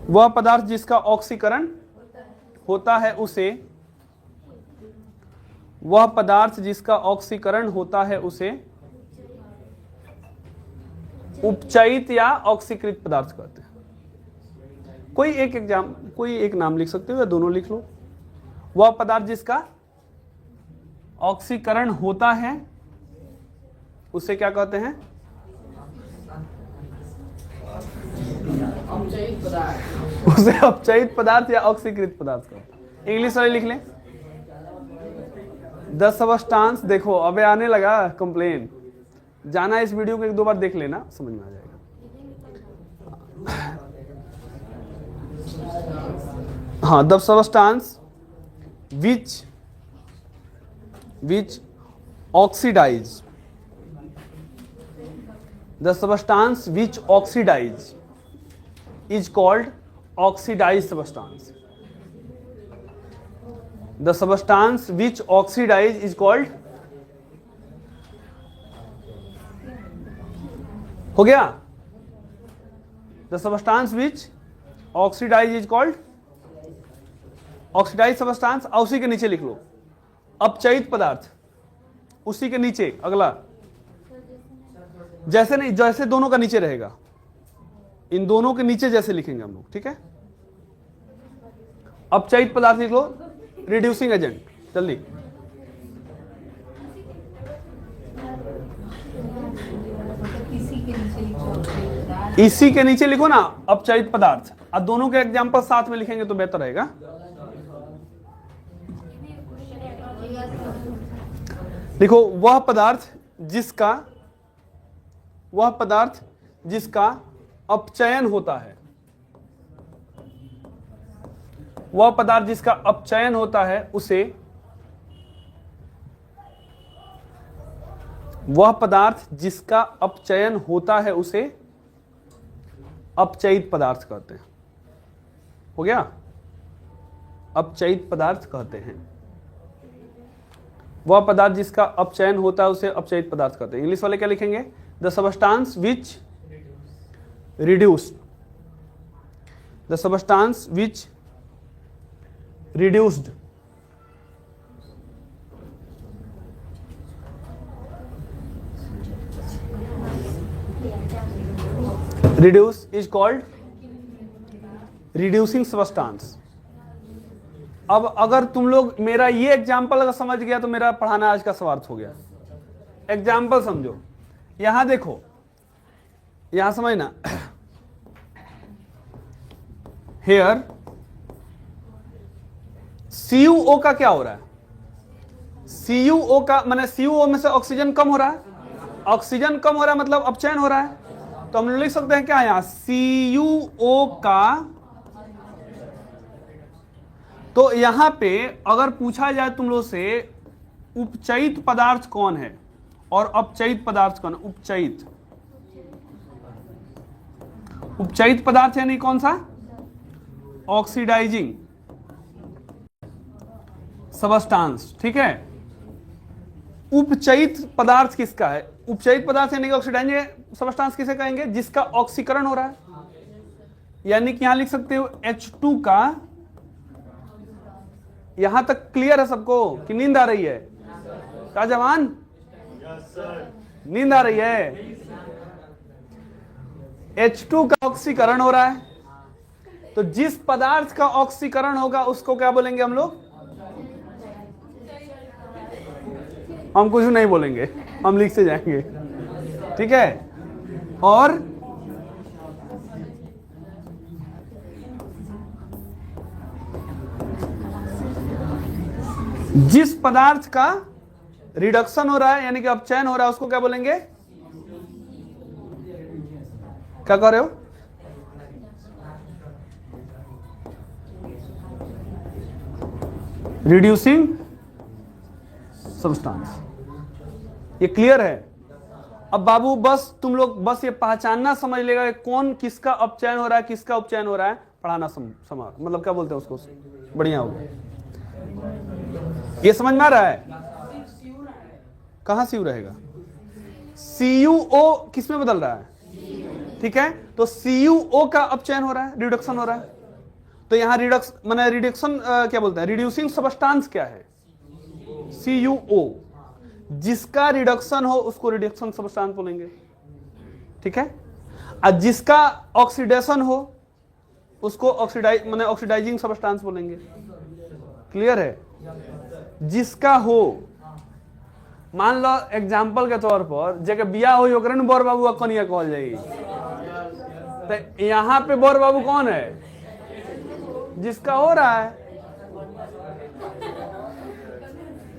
वह पदार्थ जिसका ऑक्सीकरण होता है उसे, वह पदार्थ जिसका ऑक्सीकरण होता है उसे उपचयित या ऑक्सीकृत पदार्थ कहते हैं। कोई एक नाम लिख सकते हो या दोनों लिख लो। वह पदार्थ जिसका ऑक्सीकरण होता है उसे क्या कहते हैं? उसे अपचयित पदार्थ या ऑक्सीकृत पदार्थ कहते हैं। इंग्लिश वाले लिख लें। द सबस्टांस, देखो अबे आने लगा कंप्लेन, जाना इस वीडियो को एक दो बार देख लेना, समझ में आ जाएगा। हाँ, the substance which oxidize, the substance which oxidize is called oxidized substance. The substance which oxidize is called, हो गया? The substance which oxidize is called oxidized substance। और उसी के नीचे लिख लो अपचयित पदार्थ, उसी के नीचे अगला, जैसे नहीं, जैसे दोनों का नीचे रहेगा, इन दोनों के नीचे जैसे लिखेंगे हम लोग, ठीक है। अपचयित पदार्थ लिख लो, रिड्यूसिंग एजेंट, जल्दी। इसी के नीचे लिखो ना अपचयित पदार्थ, और दोनों के एग्जांपल साथ में लिखेंगे तो बेहतर रहेगा। देखो वह पदार्थ जिसका अपचयन होता है, वह पदार्थ जिसका अपचयन होता है उसे, वह पदार्थ जिसका अपचयन होता है उसे अपचयित पदार्थ कहते हैं। हो गया? अपचयित पदार्थ कहते हैं। वह पदार्थ जिसका अपचयन होता है उसे अपचयित पदार्थ कहते हैं। इंग्लिश वाले क्या लिखेंगे? The substance which reduced, the substance which reduced reduce is called reducing substance. अब अगर तुम लोग मेरा ये एग्जाम्पल अगर समझ गया तो मेरा पढ़ाना आज का स्वार्थ हो गया। एग्जाम्पल समझो, यहां देखो, यहां समझना, हेयर CuO का क्या हो रहा है? CuO का माने CuO में से ऑक्सीजन कम हो रहा है, ऑक्सीजन कम हो रहा है मतलब अपचयन हो रहा है। तो हम लिख सकते हैं क्या यहां? CuO का। तो यहां पे अगर पूछा जाए तुम लोग से उपचयित पदार्थ कौन है और अपचयित पदार्थ कौन है? उपचयित पदार्थ यानी कौन सा? ऑक्सीडाइजिंग सबस्टांस, ठीक है। उपचयित पदार्थ किसका है? उपचयित पदार्थ यानी कि ऑक्सीडाइजिंग सबस्टांस किसे कहेंगे? जिसका ऑक्सीकरण हो रहा है। यानी कि यहां लिख सकते हो H2 का यहां तक क्लियर है सबको कि नींद आ रही है? का जवान नींद आ रही है? H2 का ऑक्सीकरण हो रहा है, तो जिस पदार्थ का ऑक्सीकरण होगा उसको क्या बोलेंगे हम लोग? हम कुछ नहीं बोलेंगे, हम लिख से जाएंगे, ठीक है। और जिस पदार्थ का रिडक्शन हो रहा है यानी कि अपचयन हो रहा है उसको क्या बोलेंगे? क्या कर रहे हो? Reducing substance. ये क्लियर है? अब बाबू बस तुम लोग बस ये पहचानना समझ लेगा कि कौन किसका अपचयन हो रहा है, किसका उपचयन हो रहा है, पढ़ाना मतलब क्या बोलते हैं उसको, बढ़िया हो गया। ये समझ में आ रहा है? कहां सीयू रहेगा? CuO किस में बदल रहा है? ठीक है, तो CuO का अपचयन हो रहा है, रिडक्शन हो रहा है। तो यहां रिडक्शन क्या बोलते हैं? रिड्यूसिंग सब्सटेंस क्या है? CuO। जिसका रिडक्शन हो उसको रिडक्शन सब्सटेंस बोलेंगे, ठीक है। और जिसका ऑक्सीडेशन हो उसको ऑक्सीडाइजिंग सब्सटेंस बोलेंगे। क्लियर है? जिसका हो, मान लो एग्जाम्पल के तौर पर जगह बिया हो ओकरे ने बर बाबू कनिया कहल जाएगी, तो यहां पे बर बाबू कौन है? जिसका हो रहा है।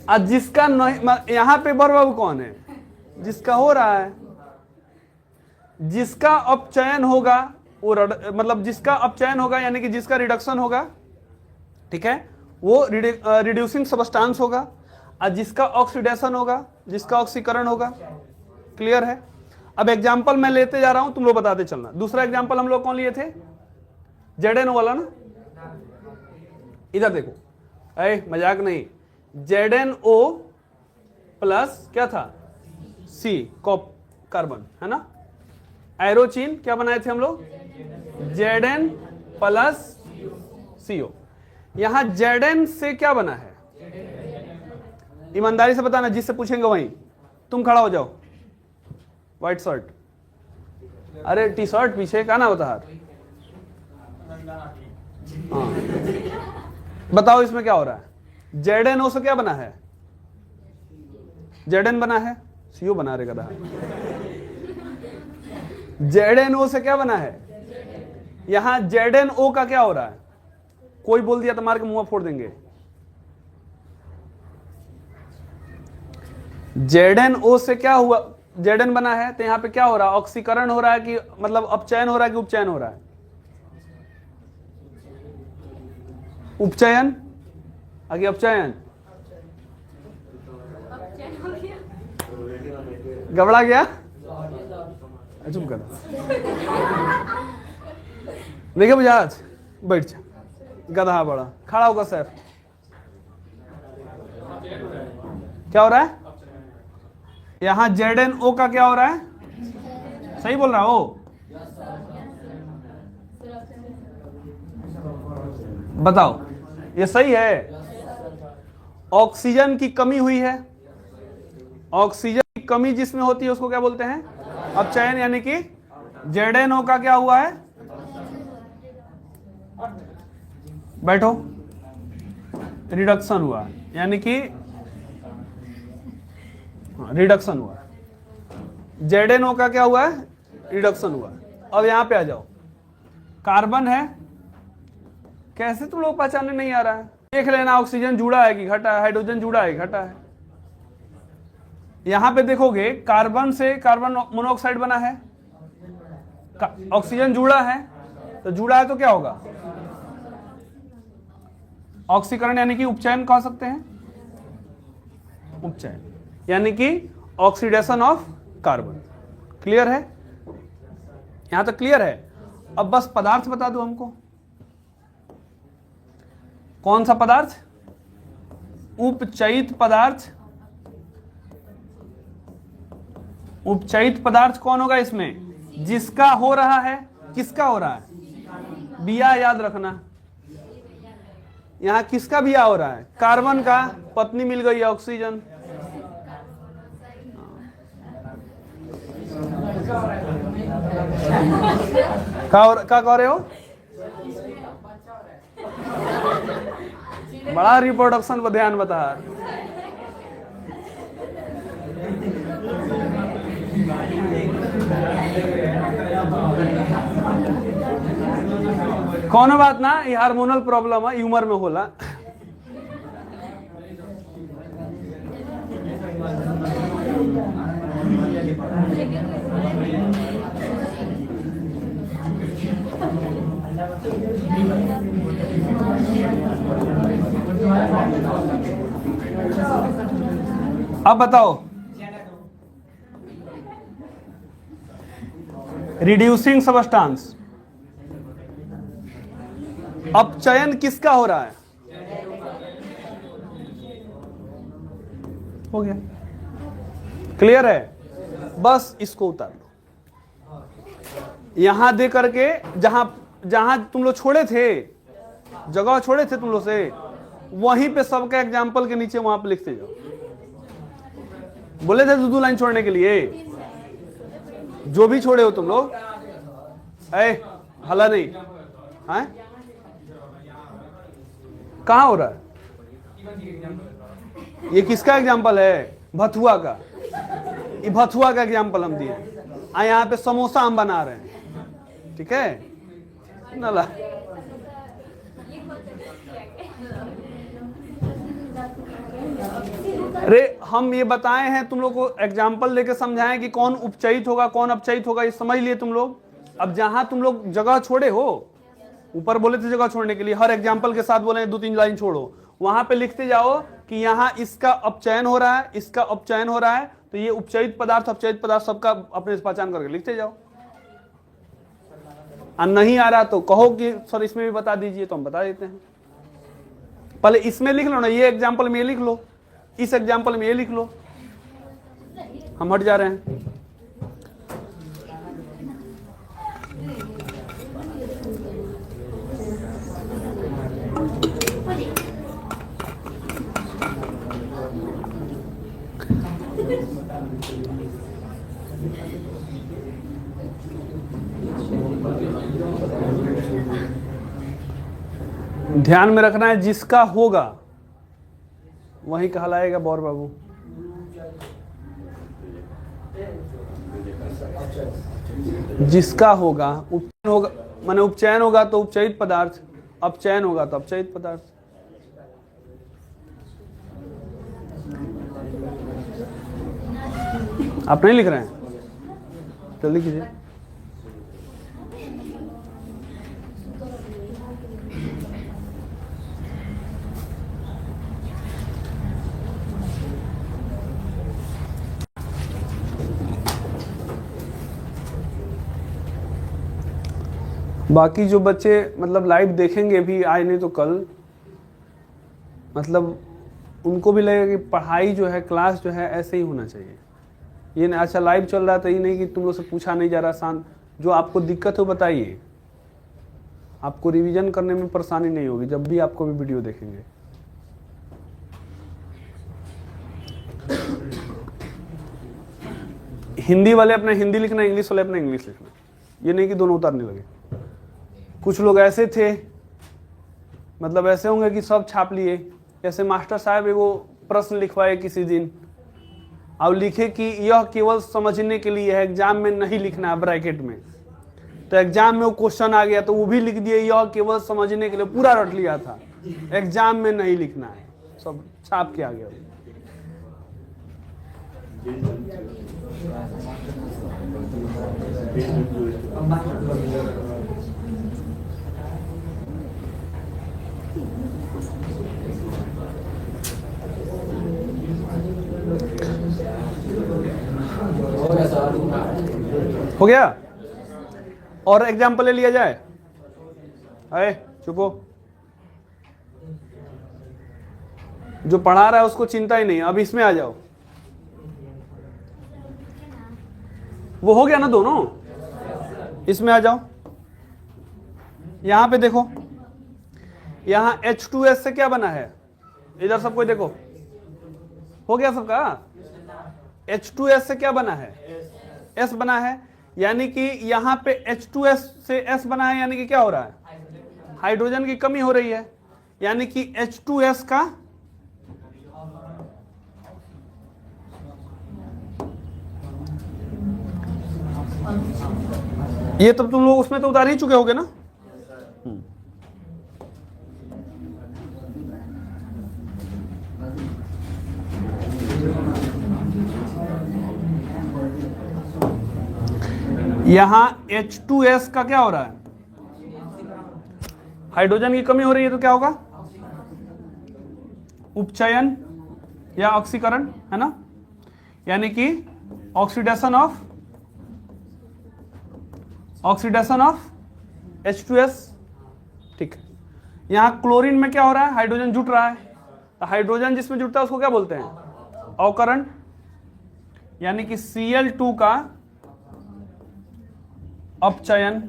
और जिसका नहीं, यहां पे बर बाबू कौन है? जिसका हो रहा है। जिसका अपचयन होगा वो मतलब जिसका अपचयन होगा यानी कि जिसका रिडक्शन होगा, ठीक है, वो रिड्यूसिंग सब्सटेंस होगा। और जिसका ऑक्सीडेशन होगा, जिसका ऑक्सीकरण होगा। क्लियर है? अब एग्जांपल मैं लेते जा रहा हूं, तुम लोग बताते चलना। दूसरा एग्जांपल हम लोग कौन लिए थे? ZNO वाला ना। इधर देखो, मजाक नहीं, ZNO प्लस क्या था? C कार्बन, है ना। एरोचिन क्या बनाए थे हम लोग? Zn plus CO। यहां Zn से क्या बना है? ईमानदारी से बताना, जिससे पूछेंगे वहीं। तुम खड़ा हो जाओ, व्हाइट शर्ट, अरे टी शर्ट पीछे का ना होता है। हाँ, बताओ इसमें क्या हो रहा है? ZNO से क्या बना है? Zn बना है, CO बना रे गधा। ZNO से क्या बना है? यहां ZNO का क्या हो रहा है? कोई बोल दिया तो मार के मुंह फोड़ देंगे। ZNO से क्या हुआ? Zn बना है, तो यहां पे क्या हो रहा है? ऑक्सीकरण हो रहा है कि मतलब अपचयन हो रहा है कि उपचयन हो रहा है? उपचयन आगे अपचयन। गबड़ा गया? चुप कर। देखिए बजाज, बैठ जा, गधा बड़ा खड़ा होगा। सर क्या हो रहा है? यहां ZNO का क्या हो रहा है? सही बोल रहा हो? बताओ, ये सही है? ऑक्सीजन की कमी हुई है। ऑक्सीजन की कमी जिसमें होती है उसको क्या बोलते हैं? अपचयन। यानी कि ZNO का क्या हुआ है? बैठो, रिडक्शन हुआ, यानी कि रिडक्शन हुआ। ZNO का क्या हुआ है? रिडक्शन हुआ। अब यहां पे आ जाओ, कार्बन है, कैसे तुम लोग पहचानने नहीं आ रहा है? देख लेना, ऑक्सीजन जुड़ा है कि घटा है, हाइड्रोजन जुड़ा है घटा है। यहां पे देखोगे कार्बन से कार्बन मोनोऑक्साइड बना है, ऑक्सीजन जुड़ा है, तो जुड़ा है तो क्या होगा? ऑक्सीकरण यानी कि उपचयन कह सकते हैं, उपचयन यानी कि ऑक्सीडेशन ऑफ कार्बन। क्लियर है? यहां तक क्लियर है? अब बस पदार्थ बता दो हमको, कौन सा पदार्थ? उपचयित पदार्थ। उपचयित पदार्थ कौन होगा इसमें? जिसका हो रहा है। किसका हो रहा है? बिया याद रखना, यहाँ किसका ब्याह हो रहा है? कार्बन का, पत्नी मिल गई है ऑक्सीजन। क्या कह रहे हो? बड़ा रिप्रोडक्शन पर ध्यान बता। कौन बात ना, ये हार्मोनल प्रॉब्लम है, ह्यूमर में होला। अब बताओ, रिड्यूसिंग सबस्टांस, अपचयन किसका हो रहा है? हो गया, क्लियर है? बस इसको उतार लो यहां दे करके, जहां जहां तुम लोग छोड़े थे, जगह छोड़े थे तुम लोग से, वहीं पे सबका एग्जाम्पल के नीचे वहां पे लिखते जाओ। बोले थे 2 लाइन छोड़ने के लिए, जो भी छोड़े हो तुम लोग। हला नहीं है? कहां हो रहा है? ये किसका एग्जाम्पल है? भथुआ का। ये भथुआ का एग्जाम्पल हम दिए। यहाँ पे समोसा हम बना रहे हैं, ठीक है? नला अरे हम ये बताए हैं तुम लोग को, एग्जाम्पल लेके समझाएं कि कौन उपचयित होगा कौन अपचयित होगा, ये समझ लिए तुम लोग। अब जहां तुम लोग जगह छोड़े हो, ऊपर बोले थे जगह छोड़ने के लिए, हर एग्जाम्पल के साथ बोले 2-3 लाइन छोड़ो, वहां पे लिखते जाओ कि यहाँ इसका अपचयन हो रहा है, इसका अपचयन हो रहा है, तो ये उपचयित पदार्थ अपचयित पदार्थ सबका अपने से पहचान करके लिखते जाओ। नहीं आ रहा तो कहो कि सर इसमें भी बता दीजिए, तो हम बता देते हैं। पहले इसमें लिख लो ना, ये एग्जाम्पल में ये लिख लो, इस एग्जाम्पल में ये लिख लो। हम हट जा रहे हैं। ध्यान में रखना है, जिसका होगा वही कहलाएगा बौर बाबू। जिसका होगा, उपचयन होगा माने उपचयन होगा तो उपचयित पदार्थ, अपचयन होगा तो अपचयित पदार्थ। आप नहीं लिख रहे हैं? जल्दी कीजिए। बाकी जो बच्चे मतलब लाइव देखेंगे भी, आज नहीं तो कल, मतलब उनको भी लगेगा कि पढ़ाई जो है, क्लास जो है ऐसे ही होना चाहिए। ये नहीं अच्छा लाइव चल रहा था, ये नहीं कि तुम लोग से पूछा नहीं जा रहा, शांत। जो आपको दिक्कत हो बताइए, आपको रिवीजन करने में परेशानी नहीं होगी जब भी आपको भी वीडियो देखेंगे। हिंदी वाले अपना हिंदी लिखना, इंग्लिश वाले अपना इंग्लिश लिखना, ये नहीं कि दोनों उतारने लगे। कुछ लोग ऐसे थे, मतलब ऐसे होंगे कि सब छाप लिए। जैसे मास्टर साहब एगो प्रश्न लिखवाए किसी दिन, अब लिखे कि यह केवल समझने के लिए है, एग्जाम में नहीं लिखना है ब्रैकेट में। तो एग्जाम में वो क्वेश्चन आ गया तो वो भी लिख दिए, यह केवल समझने के लिए, पूरा रट लिया था, एग्जाम में नहीं लिखना है, सब छाप के आ गया। हो गया? और एग्जाम्पल ले लिया जाए। अरे चुपो, जो पढ़ा रहा है उसको चिंता ही नहीं। अब इसमें आ जाओ, वो हो गया ना दोनों। इसमें आ जाओ, यहां पे देखो, यहां H2S से क्या बना है, इधर सब कोई देखो, हो गया सबका। H2S से क्या बना है, S बना है, यानी कि यहां पे H2S से S बना है, यानी कि क्या हो रहा है, हाइड्रोजन की कमी हो रही है, यानी कि H2S का ये तब तुम लोग उसमें तो उतार ही चुके होगे ना। यहां H2S का क्या हो रहा है, हाइड्रोजन की कमी हो रही है, तो क्या होगा, उपचयन या ऑक्सीकरण, है ना, यानी कि ऑक्सीडेशन ऑफ H2S। ठीक है, यहां क्लोरीन में क्या हो रहा है, हाइड्रोजन जुट रहा है, तो हाइड्रोजन जिसमें जुटता है उसको क्या बोलते हैं, अवकरण, यानी कि Cl2 का अपचयन।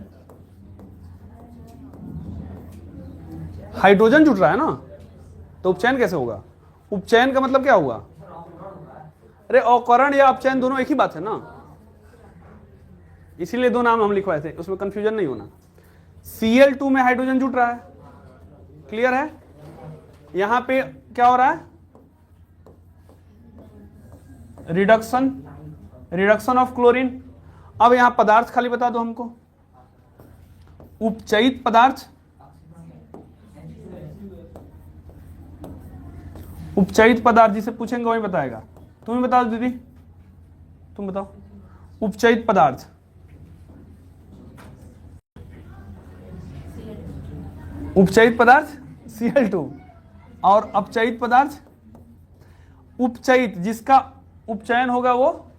हाइड्रोजन जुट रहा है ना, तो उपचयन कैसे होगा, उपचयन का मतलब क्या हुआ, अरे अवकरण या अपचयन दोनों एक ही बात है ना, इसीलिए दो नाम हम लिखवाए थे, उसमें कंफ्यूजन नहीं होना। Cl2 में हाइड्रोजन जुट रहा है, क्लियर है, यहां पे क्या हो रहा है, रिडक्शन ऑफ क्लोरीन। अब यहां पदार्थ खाली बता दो हमको, उपचयित पदार्थ, उपचयित पदार्थ जिसे पूछेंगे वही बताएगा, तुम ही बताओ दीदी, तुम बताओ, उपचयित पदार्थ, उपचयित पदार्थ Cl2, और अपचयित पदार्थ, उपचयित जिसका उपचयन होगा वो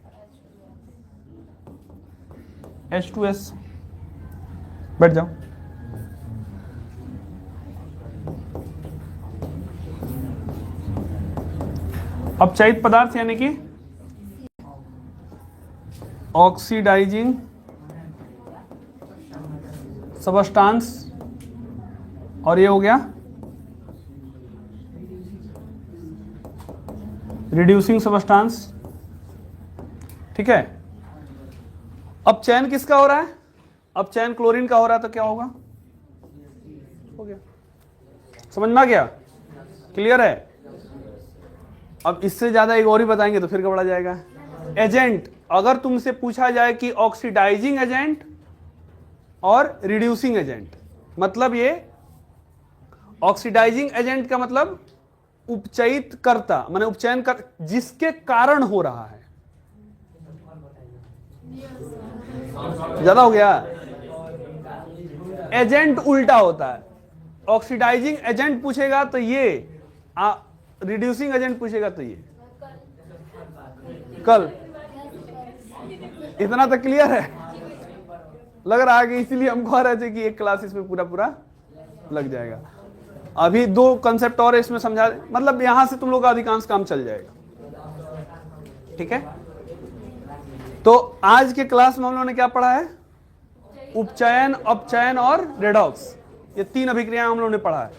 H2S। बैठ जाओ। अपचयित पदार्थ यानी कि ऑक्सीडाइजिंग सबस्टांस, और ये हो गया रिड्यूसिंग सबस्टांस। ठीक है, अपचयन किसका हो रहा है, अपचयन क्लोरीन का हो रहा है, तो क्या होगा, हो गया, समझ में आ गया, क्लियर है। अब इससे ज्यादा एक और ही बताएंगे तो फिर गड़बड़ा जाएगा। एजेंट, अगर तुमसे पूछा जाए कि ऑक्सीडाइजिंग एजेंट और रिड्यूसिंग एजेंट, मतलब ये ऑक्सीडाइजिंग एजेंट का मतलब उपचयित करता, माने उपचयन कर जिसके कारण हो रहा है, ज्यादा हो गया, एजेंट उल्टा होता है, ऑक्सीडाइजिंग एजेंट पूछेगा तो ये, रिड्यूसिंग एजेंट पूछेगा तो ये। कल इतना तो क्लियर है, लग रहा है कि इसीलिए हम कह रहे थे कि एक क्लास इसमें पूरा लग जाएगा। अभी दो कंसेप्ट और इसमें समझा, मतलब यहां से तुम लोग का अधिकांश काम चल जाएगा। ठीक है, तो आज के क्लास में हम लोगों ने क्या पढ़ा है, उपचयन, अपचयन और रेडॉक्स, ये तीन अभिक्रियाएं हम लोगों ने पढ़ा है,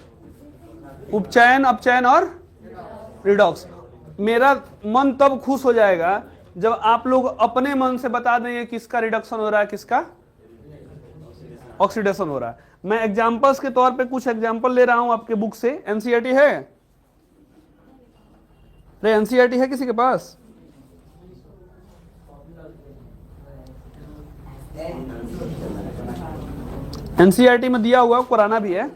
उपचयन, अपचयन और रिडॉक्स। मेरा मन तब खुश हो जाएगा जब आप लोग अपने मन से बता देंगे किसका रिडक्शन हो रहा है, किसका ऑक्सीडेशन हो रहा है। मैं एग्जांपल्स के तौर पे कुछ एग्जांपल ले रहा हूं आपके बुक से। एनसीईआरटी है, अरे एनसीईआरटी है किसी के पास, एनसीईआरटी में दिया हुआ पुराना भी है,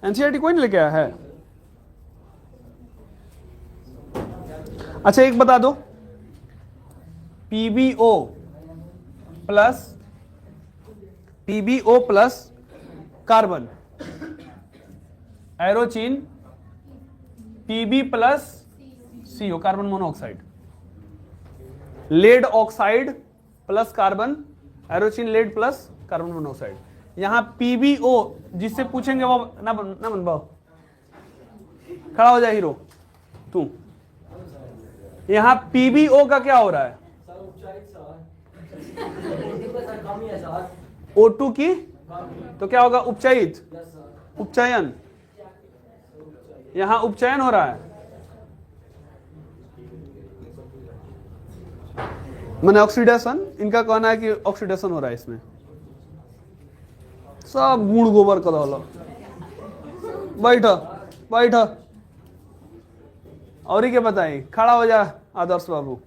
एनसीईआरटी कोई नहीं लेके आया है। अच्छा एक बता दो, पीबीओ प्लस कार्बन, एरोचिन, PB plus CO carbon monoxide, lead oxide plus carbon, एरोचिन लेड प्लस कार्बन मोनोऑक्साइड। यहां पीबीओ जिससे पूछेंगे वो ना बन पाओ, खड़ा हो जाए हीरो तू। यहां पीबीओ का क्या हो रहा है, O2 की, तो क्या होगा उपचयित, उपचयन, यहां उपचयन हो रहा है, मैंने ऑक्सीडेशन, इनका कहना है कि ऑक्सीडेशन हो रहा है इसमें। सब गुड़ गोबर कर दो। बैठ बैठ, और ही क्या बताई, खड़ा हो जा आदर्श बाबू।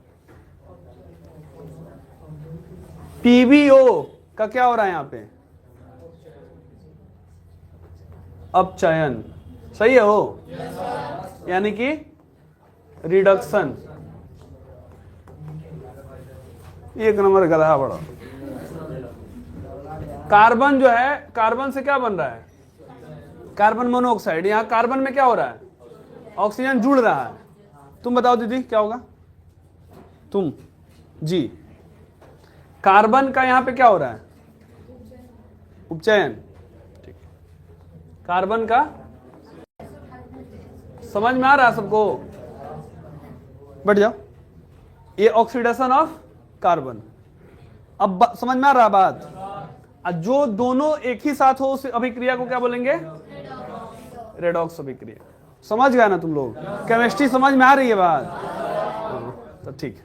पीबीओ का क्या हो रहा है यहां पे, अपचयन, सही है हो, यानी कि रिडक्शन। एक नंबर गधा बड़ा। कार्बन जो है, कार्बन से क्या बन रहा है, कार्बन मोनोऑक्साइड, यहां कार्बन में क्या हो रहा है, ऑक्सीजन जुड़ रहा है। तुम बताओ दीदी क्या होगा, तुम जी, कार्बन का यहां पे क्या हो रहा है, उपचयन, ठीक, कार्बन का, समझ में आ रहा है सबको, बैठ जाओ। ये ऑक्सीडेशन ऑफ कार्बन, अब समझ में आ रहा बात। जो दोनों एक ही साथ हो उस अभिक्रिया को क्या बोलेंगे, रेडॉक्स अभिक्रिया। समझ गया ना तुम लोग, केमिस्ट्री समझ में आ रही है बात, तो ठीक,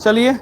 चलिए